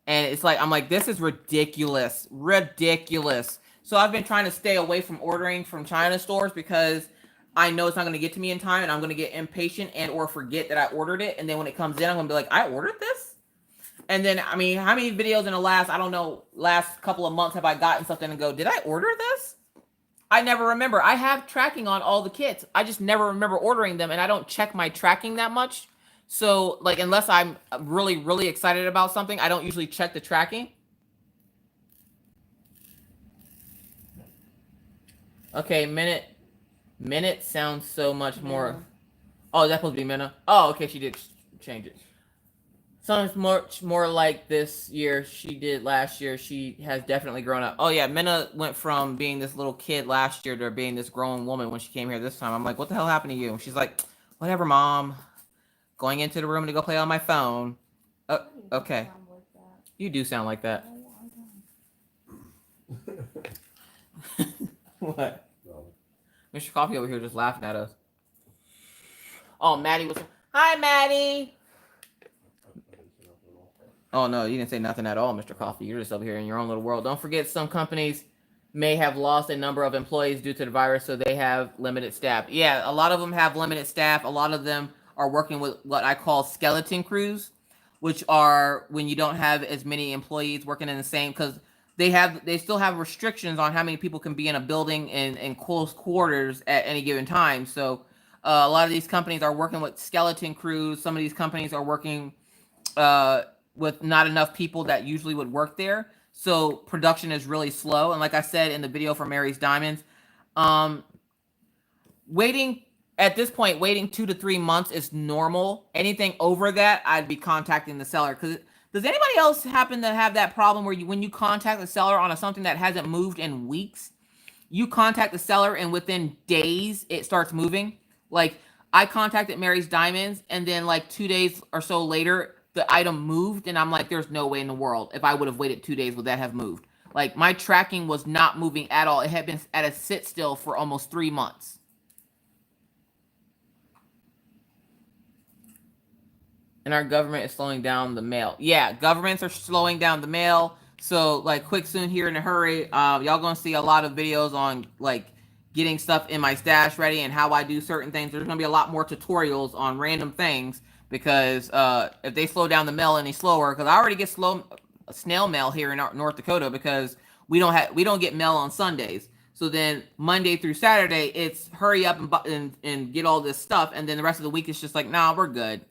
And it's like, I'm like, this is ridiculous. Ridiculous. So I've been trying to stay away from ordering from China stores, because I know it's not going to get to me in time, and I'm going to get impatient and or forget that I ordered it. And then when it comes in, I'm going to be like, I ordered this? And then, I mean, how many videos in the last couple of months have I gotten something and go, did I order this? I never remember. I have tracking on all the kits. I just never remember ordering them, and I don't check my tracking that much. So, like, unless I'm really, really excited about something, I don't usually check the tracking. Okay, minute sounds so much more. Oh, that's supposed to be Minna. Oh, okay, she did change it. Sounds much more like this year she did last year. She has definitely grown up. Oh yeah, Minna went from being this little kid last year to being this grown woman when she came here this time. I'm like, what the hell happened to you? And she's like, whatever, Mom. Going into the room to go play on my phone. Okay. You do sound like that. What? No. Mr. Coffee over here just laughing at us. Oh, Maddie was... Hi, Maddie! Oh, no, you didn't say nothing at all, Mr. Coffee. You're just over here in your own little world. Don't forget, some companies may have lost a number of employees due to the virus, so they have limited staff. Yeah, a lot of them have limited staff. A lot of them are working with what I call skeleton crews, which are when you don't have as many employees working in the same, because they still have restrictions on how many people can be in a building in close quarters at any given time. So a lot of these companies are working with skeleton crews. Some of these companies are working with not enough people that usually would work there. So production is really slow. And like I said in the video for Mary's Diamonds, at this point, waiting 2 to 3 months is normal. Anything over that, I'd be contacting the seller. Because does anybody else happen to have that problem where when you contact the seller on something that hasn't moved in weeks, you contact the seller and within days it starts moving? Like I contacted Mary's Diamonds, and then like 2 days or so later, the item moved, and I'm like, there's no way in the world. If I would have waited 2 days, would that have moved? Like, my tracking was not moving at all. It had been at a sit still for almost 3 months. And our government is slowing down the mail. Yeah, governments are slowing down the mail. So, like, quick, soon, here in a hurry, y'all gonna see a lot of videos on, like, getting stuff in my stash ready and how I do certain things. There's gonna be a lot more tutorials on random things because if they slow down the mail any slower, because I already get snail mail here in North Dakota because we don't get mail on Sundays. So then Monday through Saturday, it's hurry up and get all this stuff, and then the rest of the week it's just like, nah, we're good.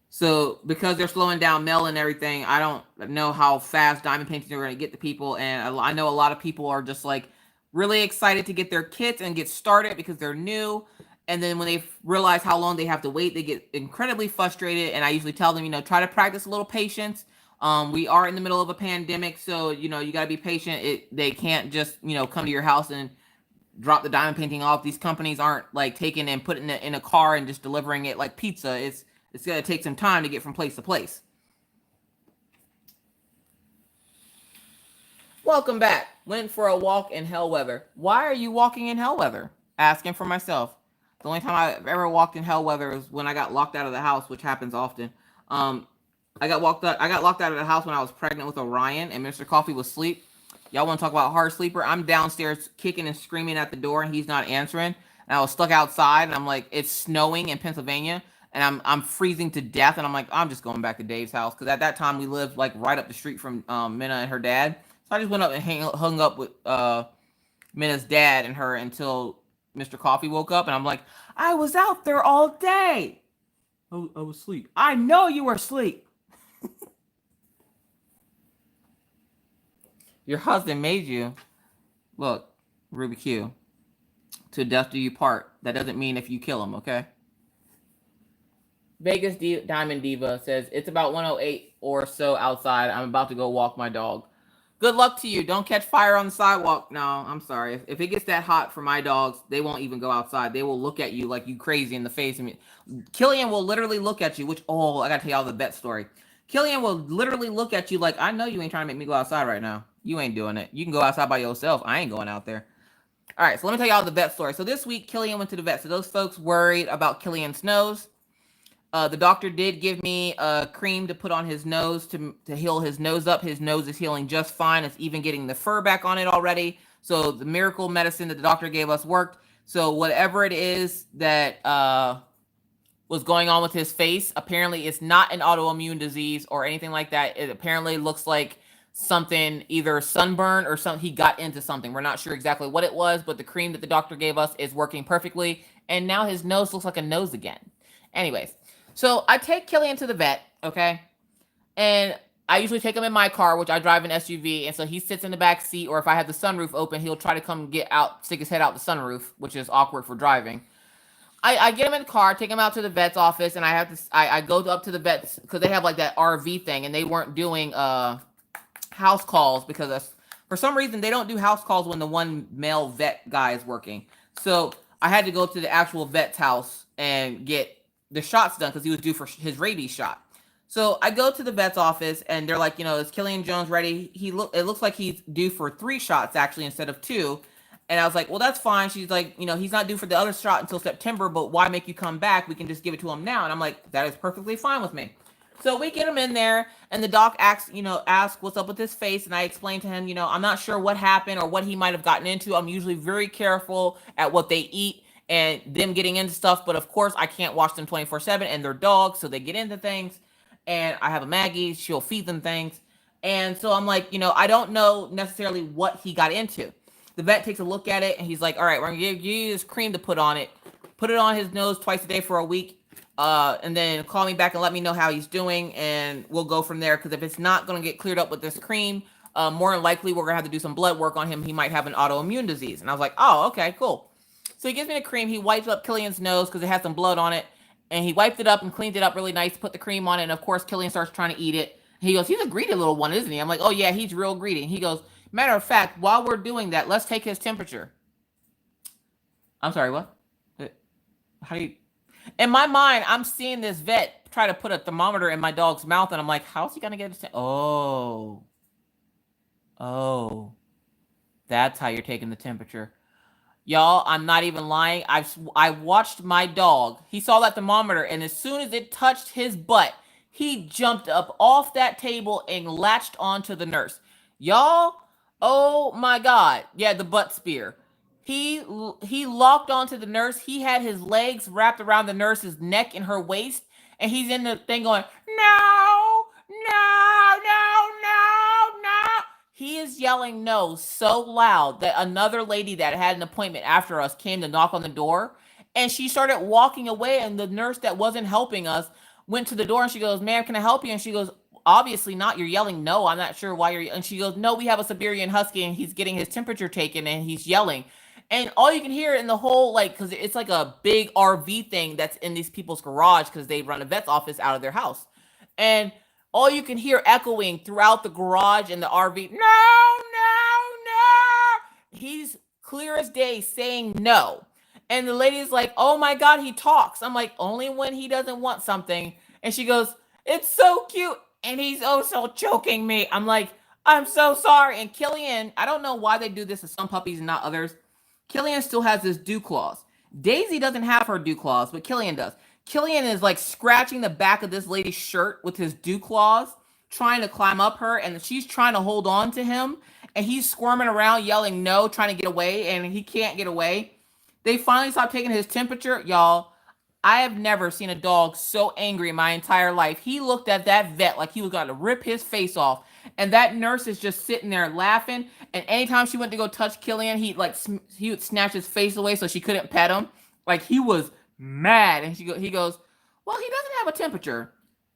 So because they're slowing down mail and everything, I don't know how fast diamond paintings are going to get to people. And I know a lot of people are just like really excited to get their kits and get started because they're new. And then when they realize how long they have to wait, they get incredibly frustrated. And I usually tell them, try to practice a little patience. We are in the middle of a pandemic, so, you got to be patient. They can't just, come to your house and drop the diamond painting off. These companies aren't like taking and putting it in a car and just delivering it like pizza. It's going to take some time to get from place to place. Welcome back. Went for a walk in hell weather. Why are you walking in hell weather? Asking for myself. The only time I've ever walked in hell weather is when I got locked out of the house, which happens often. I got locked out of the house when I was pregnant with Orion, and Mr. Coffee was asleep. Y'all want to talk about hard sleeper? I'm downstairs kicking and screaming at the door, and he's not answering. And I was stuck outside, and I'm like, it's snowing in Pennsylvania. And I'm freezing to death, and I'm like, I'm just going back to Dave's house, because at that time we lived like right up the street from Minna and her dad. So I just went up and hung up with Minna's dad and her until Mr. Coffee woke up, and I'm like, I was out there all day. I was asleep. I know you were asleep. Your husband made you. Look, Ruby Q. To death do you part. That doesn't mean if you kill him, okay? Vegas Diamond Diva says, it's about 108 or so outside. I'm about to go walk my dog. Good luck to you. Don't catch fire on the sidewalk. No, I'm sorry. If it gets that hot for my dogs, they won't even go outside. They will look at you like you crazy in the face. I mean, Killian will literally look at you, I got to tell y'all the vet story. Killian will literally look at you like, I know you ain't trying to make me go outside right now. You ain't doing it. You can go outside by yourself. I ain't going out there. All right, so let me tell y'all the vet story. So this week, Killian went to the vet. So those folks worried about Killian's nose. The doctor did give me a cream to put on his nose to heal his nose up. His nose is healing just fine. It's even getting the fur back on it already. So the miracle medicine that the doctor gave us worked. So whatever it is that was going on with his face, apparently it's not an autoimmune disease or anything like that. It apparently looks like something, either sunburn or something. He got into something. We're not sure exactly what it was, but the cream that the doctor gave us is working perfectly. And now his nose looks like a nose again. Anyways. So I take Killian to the vet, okay? And I usually take him in my car, which I drive an SUV. And so he sits in the back seat, or if I have the sunroof open, he'll try to come get out, stick his head out the sunroof, which is awkward for driving. I get him in the car, take him out to the vet's office, and I go up to the vet's, because they have like that RV thing, and they weren't doing house calls because for some reason they don't do house calls when the one male vet guy is working. So I had to go to the actual vet's house and get the shots done because he was due for his rabies shot. So I go to the vet's office and they're like, is Killian Jones ready? It looks like he's due for 3 shots actually instead of 2. And I was like, well, that's fine. She's like, he's not due for the other shot until September, but why make you come back? We can just give it to him now. And I'm like, that is perfectly fine with me. So we get him in there and the doc asks what's up with his face. And I explained to him, I'm not sure what happened or what he might have gotten into. I'm usually very careful at what they eat and them getting into stuff. But of course, I can't watch them 24/7 and they're dogs. So they get into things. And I have a Maggie. She'll feed them things. And so I'm like, I don't know necessarily what he got into. The vet takes a look at it and he's like, all right, we're going to give you this cream to put on it. Put it on his nose twice a day for a week. And then call me back and let me know how he's doing. And we'll go from there. Because if it's not going to get cleared up with this cream, more than likely we're going to have to do some blood work on him. He might have an autoimmune disease. And I was like, oh, okay, cool. So he gives me the cream. He wipes up Killian's nose because it had some blood on it. And he wiped it up and cleaned it up really nice, put the cream on it. And of course, Killian starts trying to eat it. He goes, he's a greedy little one, isn't he? I'm like, oh yeah, he's real greedy. And he goes, matter of fact, while we're doing that, let's take his temperature. I'm sorry, what? How do you... In my mind, I'm seeing this vet try to put a thermometer in my dog's mouth, and I'm like, how's he gonna get it? Oh. Oh. That's how you're taking the temperature. Y'all, I'm not even lying. I watched my dog. He saw that thermometer, and as soon as it touched his butt, he jumped up off that table and latched onto the nurse. Y'all, oh my God. Yeah, the butt spear. He locked onto the nurse. He had his legs wrapped around the nurse's neck and her waist, and he's in the thing going, no, no, no, no, no. He is yelling no so loud that another lady that had an appointment after us came to knock on the door, and she started walking away, and the nurse that wasn't helping us went to the door, and she goes, ma'am, can I help you? And she goes, obviously not. You're yelling no. I'm not sure why you're... And she goes, no, we have a Siberian Husky, and he's getting his temperature taken, and he's yelling. And all you can hear in the whole, like, because it's like a big RV thing that's in these people's garage because they run a vet's office out of their house. And all you can hear echoing throughout the garage and the RV, no, no, no. He's clear as day saying no. And the lady's like, oh my God, he talks. I'm like, only when he doesn't want something. And she goes, it's so cute. And he's also choking me. I'm like, I'm so sorry. And Killian, I don't know why they do this to some puppies and not others. Killian still has his dew claws. Daisy doesn't have her dew claws, but Killian does. Killian is like scratching the back of this lady's shirt with his dew claws, trying to climb up her, and she's trying to hold on to him, and he's squirming around, yelling no, trying to get away, and he can't get away. They finally stopped taking his temperature. Y'all, I have never seen a dog so angry in my entire life. He looked at that vet like he was going to rip his face off. And that nurse is just sitting there laughing. And anytime she went to go touch Killian, he would snatch his face away so she couldn't pet him. Like, he was mad. And he goes, well, he doesn't have a temperature.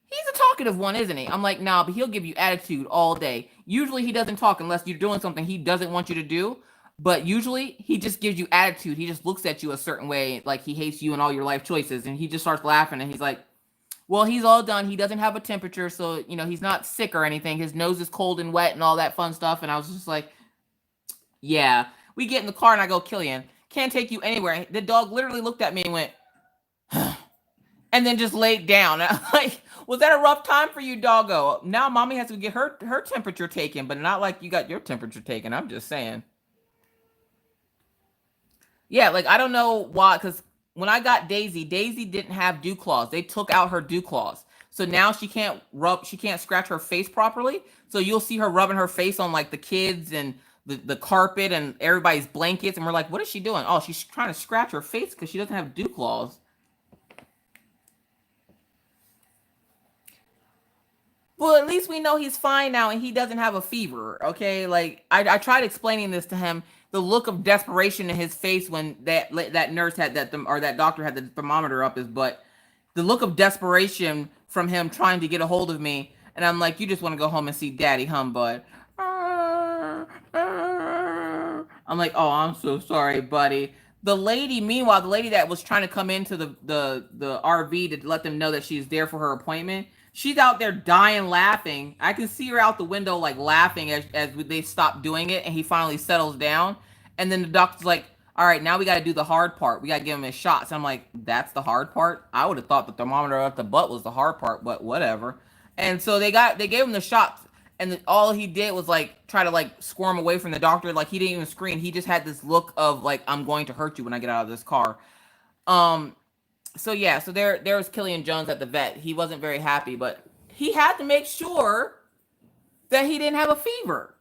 He's a talkative one, isn't he? I'm like, nah, but he'll give you attitude all day. Usually he doesn't talk unless you're doing something he doesn't want you to do. But usually he just gives you attitude. He just looks at you a certain way, like he hates you and all your life choices. And he just starts laughing, and he's like, well, he's all done. He doesn't have a temperature, so, you know, he's not sick or anything. His nose is cold and wet and all that fun stuff. And I was just like, yeah. We get in the car, and I go, Killian, can't take you anywhere. The dog literally looked at me and went, and then just laid down. And I'm like, was that a rough time for you, doggo? Now mommy has to get her temperature taken, but not like you got your temperature taken. I'm just saying. Yeah, like, I don't know why, because when I got Daisy didn't have dew claws. They took out her dew claws. So now she can't scratch her face properly. So you'll see her rubbing her face on, like, the kids and the carpet and everybody's blankets. And we're like, what is she doing? Oh, she's trying to scratch her face because she doesn't have dew claws. Well, at least we know he's fine now and he doesn't have a fever, okay? Like, I tried explaining this to him. The look of desperation in his face when that nurse had that doctor had the thermometer up his butt. The look of desperation from him trying to get a hold of me. And I'm like, you just want to go home and see daddy, bud? I'm like, oh, I'm so sorry, buddy. Meanwhile, the lady that was trying to come into the RV to let them know that she's there for her appointment, she's out there dying laughing. I can see her out the window, like, laughing as they stop doing it, and he finally settles down. And then the doctor's like, all right, now we got to do the hard part. We got to give him his shots. I'm like, that's the hard part? I would have thought the thermometer up the butt was the hard part, but whatever. And so they gave him the shots, and all he did was, like, try to, like, squirm away from the doctor. Like, he didn't even scream. He just had this look of, like, I'm going to hurt you when I get out of this car. So yeah, so there was Killian Jones at the vet. He wasn't very happy, but he had to make sure that he didn't have a fever.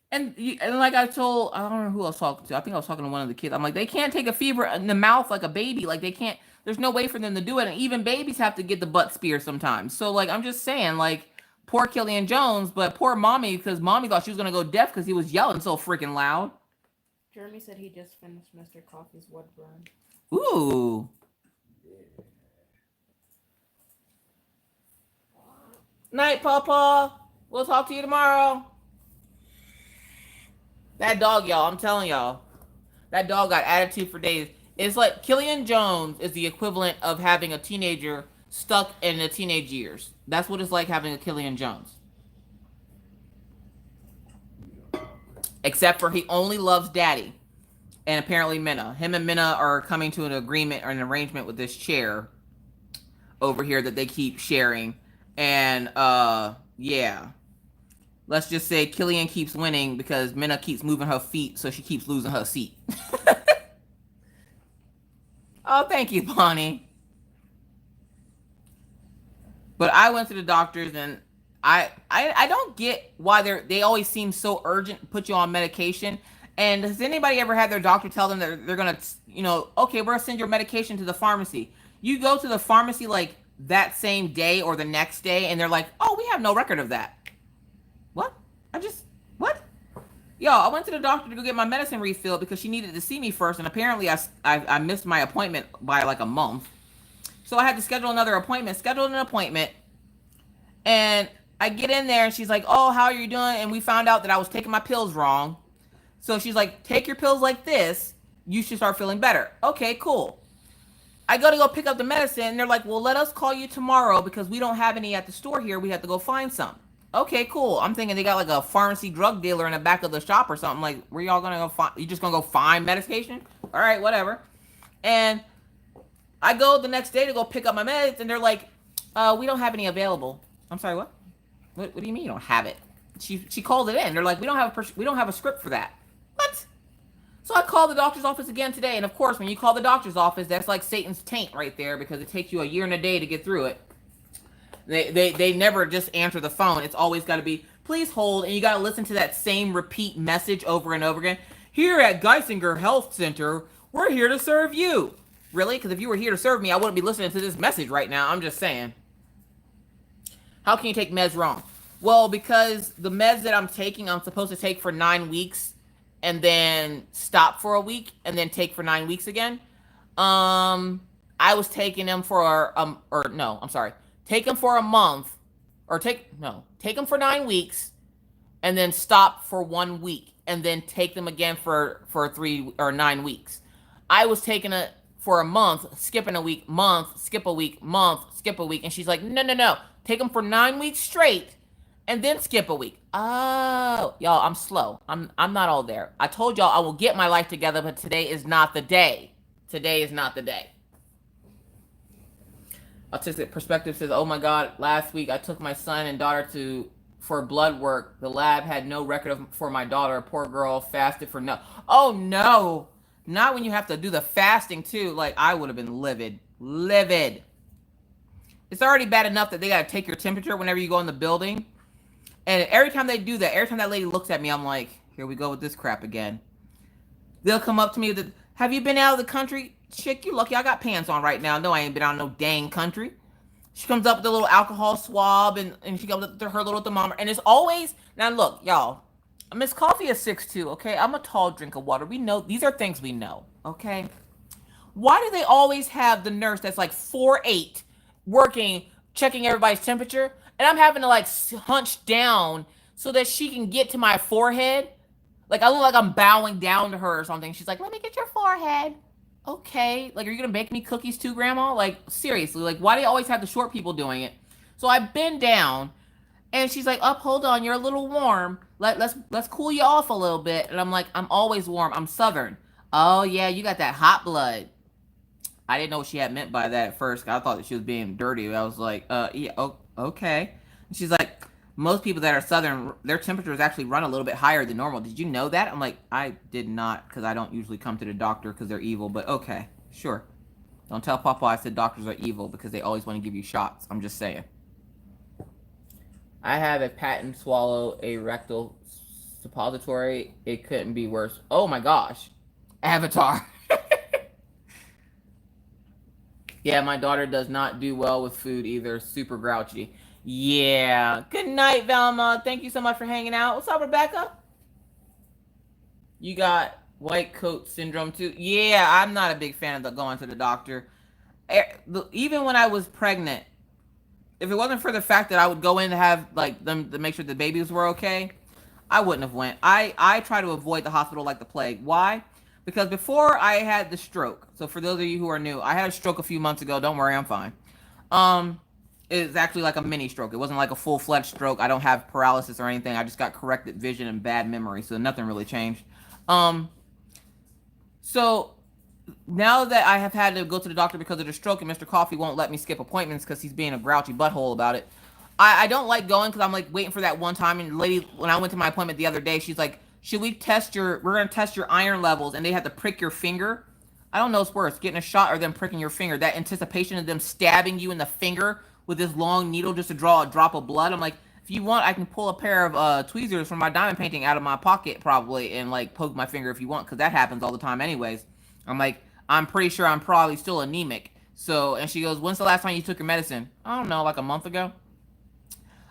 And like I don't know who I was talking to. I think I was talking to one of the kids. I'm like, they can't take a fever in the mouth like a baby. Like, they can't. There's no way for them to do it. And even babies have to get the butt spear sometimes. So, like, I'm just saying, like, poor Killian Jones, but poor mommy, because mommy thought she was gonna go deaf because he was yelling so freaking loud. Jeremy said he just finished Mr. Coffee's wood burn. Ooh. Night, Papa. We'll talk to you tomorrow. That dog, y'all, I'm telling y'all. That dog got attitude for days. It's like Killian Jones is the equivalent of having a teenager stuck in the teenage years. That's what it's like having a Killian Jones. Except for he only loves daddy. and apparently Minna. Him and Minna are coming to an agreement or an arrangement with this chair over here that they keep sharing. And yeah. Let's just say Killian keeps winning because Minna keeps moving her feet, so she keeps losing her seat. Oh, thank you, Bonnie. But I went to the doctors, and I don't get why they always seem so urgent to put you on medication. And has anybody ever had their doctor tell them that they're gonna, okay, we're gonna send your medication to the pharmacy. You go to the pharmacy like that same day or the next day, and they're like, oh, we have no record of that. What? What? Yo, I went to the doctor to go get my medicine refilled because she needed to see me first, and apparently I missed my appointment by like a month. So I had to schedule an appointment, and I get in there, and she's like, oh, how are you doing? And we found out that I was taking my pills wrong. So she's like, take your pills like this. You should start feeling better. Okay, cool. I go pick up the medicine, and they're like, well, let us call you tomorrow because we don't have any at the store here. We have to go find some. Okay, cool. I'm thinking they got like a pharmacy drug dealer in the back of the shop or something. Like, where y'all gonna go find? You just gonna go find medication? All right, whatever. And I go the next day to go pick up my meds, and they're like, we don't have any available. I'm sorry, what? What do you mean you don't have it? She called it in. They're like, we don't have a script for that. What? So I called the doctor's office again today, and of course, when you call the doctor's office, that's like Satan's taint right there because it takes you a year and a day to get through it. They never just answer the phone. It's always got to be, please hold, and you got to listen to that same repeat message over and over again. Here at Geisinger Health Center, we're here to serve you. Really? Because if you were here to serve me, I wouldn't be listening to this message right now. I'm just saying. How can you take meds wrong? Well, because the meds that I'm taking, I'm supposed to take for 9 weeks and then stop for a week and then take for 9 weeks again. I was taking them for, take them for a month, or take them for 9 weeks, and then stop for 1 week, and then take them again for 3 or 9 weeks. I was taking it for a month, skipping a week, month, skip a week, month, skip a week, and she's like, no, take them for 9 weeks straight, and then skip a week. Oh, y'all, I'm slow. I'm not all there. I told y'all I will get my life together, but today is not the day. Today is not the day. Autistic Perspective says, oh my God, last week I took my son and daughter for blood work. The lab had no record for my daughter. Poor girl fasted for no. Oh no, not when you have to do the fasting too. Like, I would have been livid. It's already bad enough that they got to take your temperature whenever you go in the building. And every time they do that, every time that lady looks at me, I'm like, here we go with this crap again. They'll come up to me with, have you been out of the country? Chick, you lucky I got pants on right now. No, I ain't been out of no dang country. She comes up with a little alcohol swab, and she comes up to her little thermometer. And it's always, now look, y'all, Miss Coffee is 6'2", okay? I'm a tall drink of water. We know, these are things we know, okay? Why do they always have the nurse that's like 4'8", working, checking everybody's temperature? And I'm having to like hunch down so that she can get to my forehead. Like, I look like I'm bowing down to her or something. She's like, let me get your forehead. Okay, like, are you gonna bake me cookies too, Grandma? Like, seriously, like, why do you always have the short people doing it? So I bend down, and she's like, "Up, hold on, you're a little warm. Let's cool you off a little bit." And I'm like, "I'm always warm. I'm Southern." Oh yeah, you got that hot blood. I didn't know what she had meant by that at first. I thought that she was being dirty. I was like, yeah, okay. And she's like, most people that are Southern, their temperatures actually run a little bit higher than normal. Did you know that? I'm like, I did not, because I don't usually come to the doctor because they're evil, but okay, sure. Don't tell Papa I said doctors are evil because they always want to give you shots. I'm just saying. I have a patent swallow a rectal suppository. It couldn't be worse. Oh my gosh. Avatar. Yeah, my daughter does not do well with food either. Super grouchy. Yeah. Good night, Velma. Thank you so much for hanging out. What's up, Rebecca? You got white coat syndrome too? Yeah, I'm not a big fan of going to the doctor. Even when I was pregnant, if it wasn't for the fact that I would go in to have like them to make sure the babies were okay, I wouldn't have went. I try to avoid the hospital like the plague. Why? Because before I had the stroke, so for those of you who are new, I had a stroke a few months ago. Don't worry, I'm fine. It's actually like a mini stroke. It wasn't like a full-fledged stroke. I don't have paralysis or anything. I just got corrected vision and bad memory, so nothing really changed. So now that I have had to go to the doctor because of the stroke and Mr. Coffee won't let me skip appointments because he's being a grouchy butthole about it, I don't like going because I'm like waiting for that one time. And the lady, when I went to my appointment the other day, she's like, should we we're going to test your iron levels, and they have to prick your finger. I don't know what's worse, getting a shot or them pricking your finger. That anticipation of them stabbing you in the finger with this long needle just to draw a drop of blood. I'm like, if you want, I can pull a pair of tweezers from my diamond painting out of my pocket probably and like poke my finger if you want, because that happens all the time anyways. I'm like, I'm pretty sure I'm probably still anemic. So, and she goes, when's the last time you took your medicine? I don't know, like a month ago.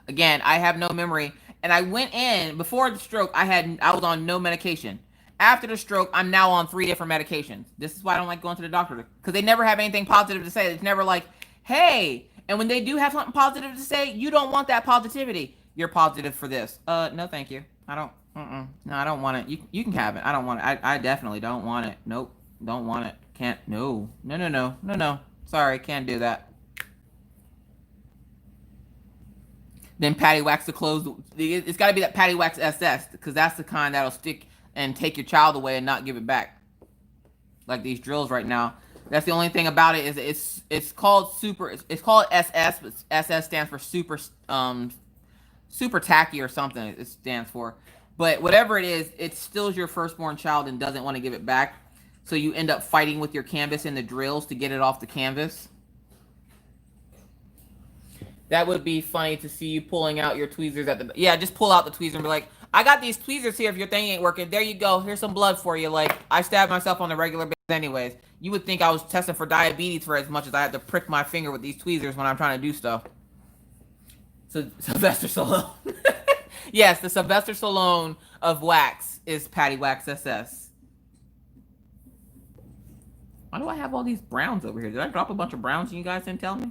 Again, I have no memory. And I went in, before the stroke, I was on no medication. After the stroke, I'm now on 3 different medications. This is why I don't like going to the doctor. Because they never have anything positive to say. It's never like, hey. And when they do have something positive to say, you don't want that positivity. You're positive for this. No, thank you. I don't, no, I don't want it. You can have it. I don't want it. I definitely don't want it. Nope. Don't want it. Can't, no. No. Sorry, can't do that. Then patty wax the clothes. It's got to be that patty wax SS, because that's the kind that'll stick and take your child away and not give it back. Like these drills right now. That's the only thing about it is it's called super. It's called SS, but SS stands for super tacky or something. It stands for. But whatever it is, it steals your firstborn child and doesn't want to give it back. So you end up fighting with your canvas in the drills to get it off the canvas. That would be funny to see you pulling out your tweezers at the... Yeah, just pull out the tweezer and be like, I got these tweezers here if your thing ain't working. There you go. Here's some blood for you. Like, I stab myself on a regular basis anyways. You would think I was testing for diabetes for as much as I have to prick my finger with these tweezers when I'm trying to do stuff. So, Sylvester Stallone. Yes, the Sylvester Stallone of wax is Patty Wax SS. Why do I have all these browns over here? Did I drop a bunch of browns and you guys didn't tell me?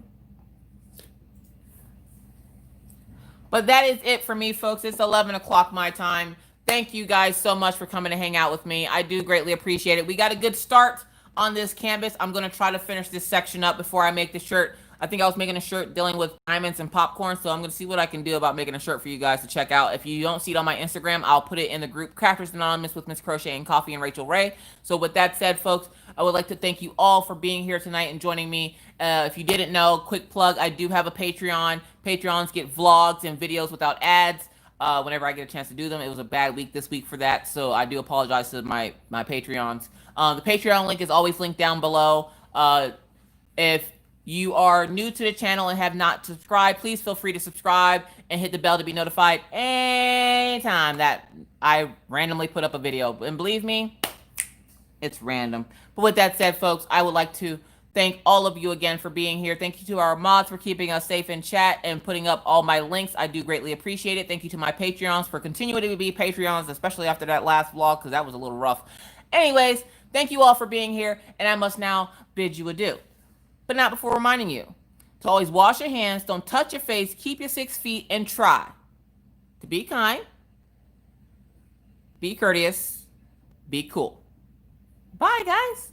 But that is it for me, folks. It's 11 o'clock my time. Thank you guys so much for coming to hang out with me. I do greatly appreciate it. We got a good start on this canvas. I'm going to try to finish this section up before I make the shirt. I think I was making a shirt dealing with diamonds and popcorn, so I'm going to see what I can do about making a shirt for you guys to check out. If you don't see it on my Instagram, I'll put it in the group Crafters Anonymous with Miss Crocheting Coffee and Rachel Ray. So with that said, folks, I would like to thank you all for being here tonight and joining me. If you didn't know, quick plug, I do have a Patreon. Patreons get vlogs and videos without ads whenever I get a chance to do them. It was a bad week this week for that, so I do apologize to my Patreons. The Patreon link is always linked down below. If you are new to the channel and have not subscribed, please feel free to subscribe and hit the bell to be notified anytime that I randomly put up a video. And believe me, it's random. But with that said, folks, I would like to thank all of you again for being here. Thank you to our mods for keeping us safe in chat and putting up all my links. I do greatly appreciate it. Thank you to my Patreons for continuing to be Patreons, especially after that last vlog, because that was a little rough. Anyways, thank you all for being here, and I must now bid you adieu. But not before reminding you to always wash your hands, don't touch your face, keep your 6 feet, and try to be kind, be courteous, be cool. Bye, guys.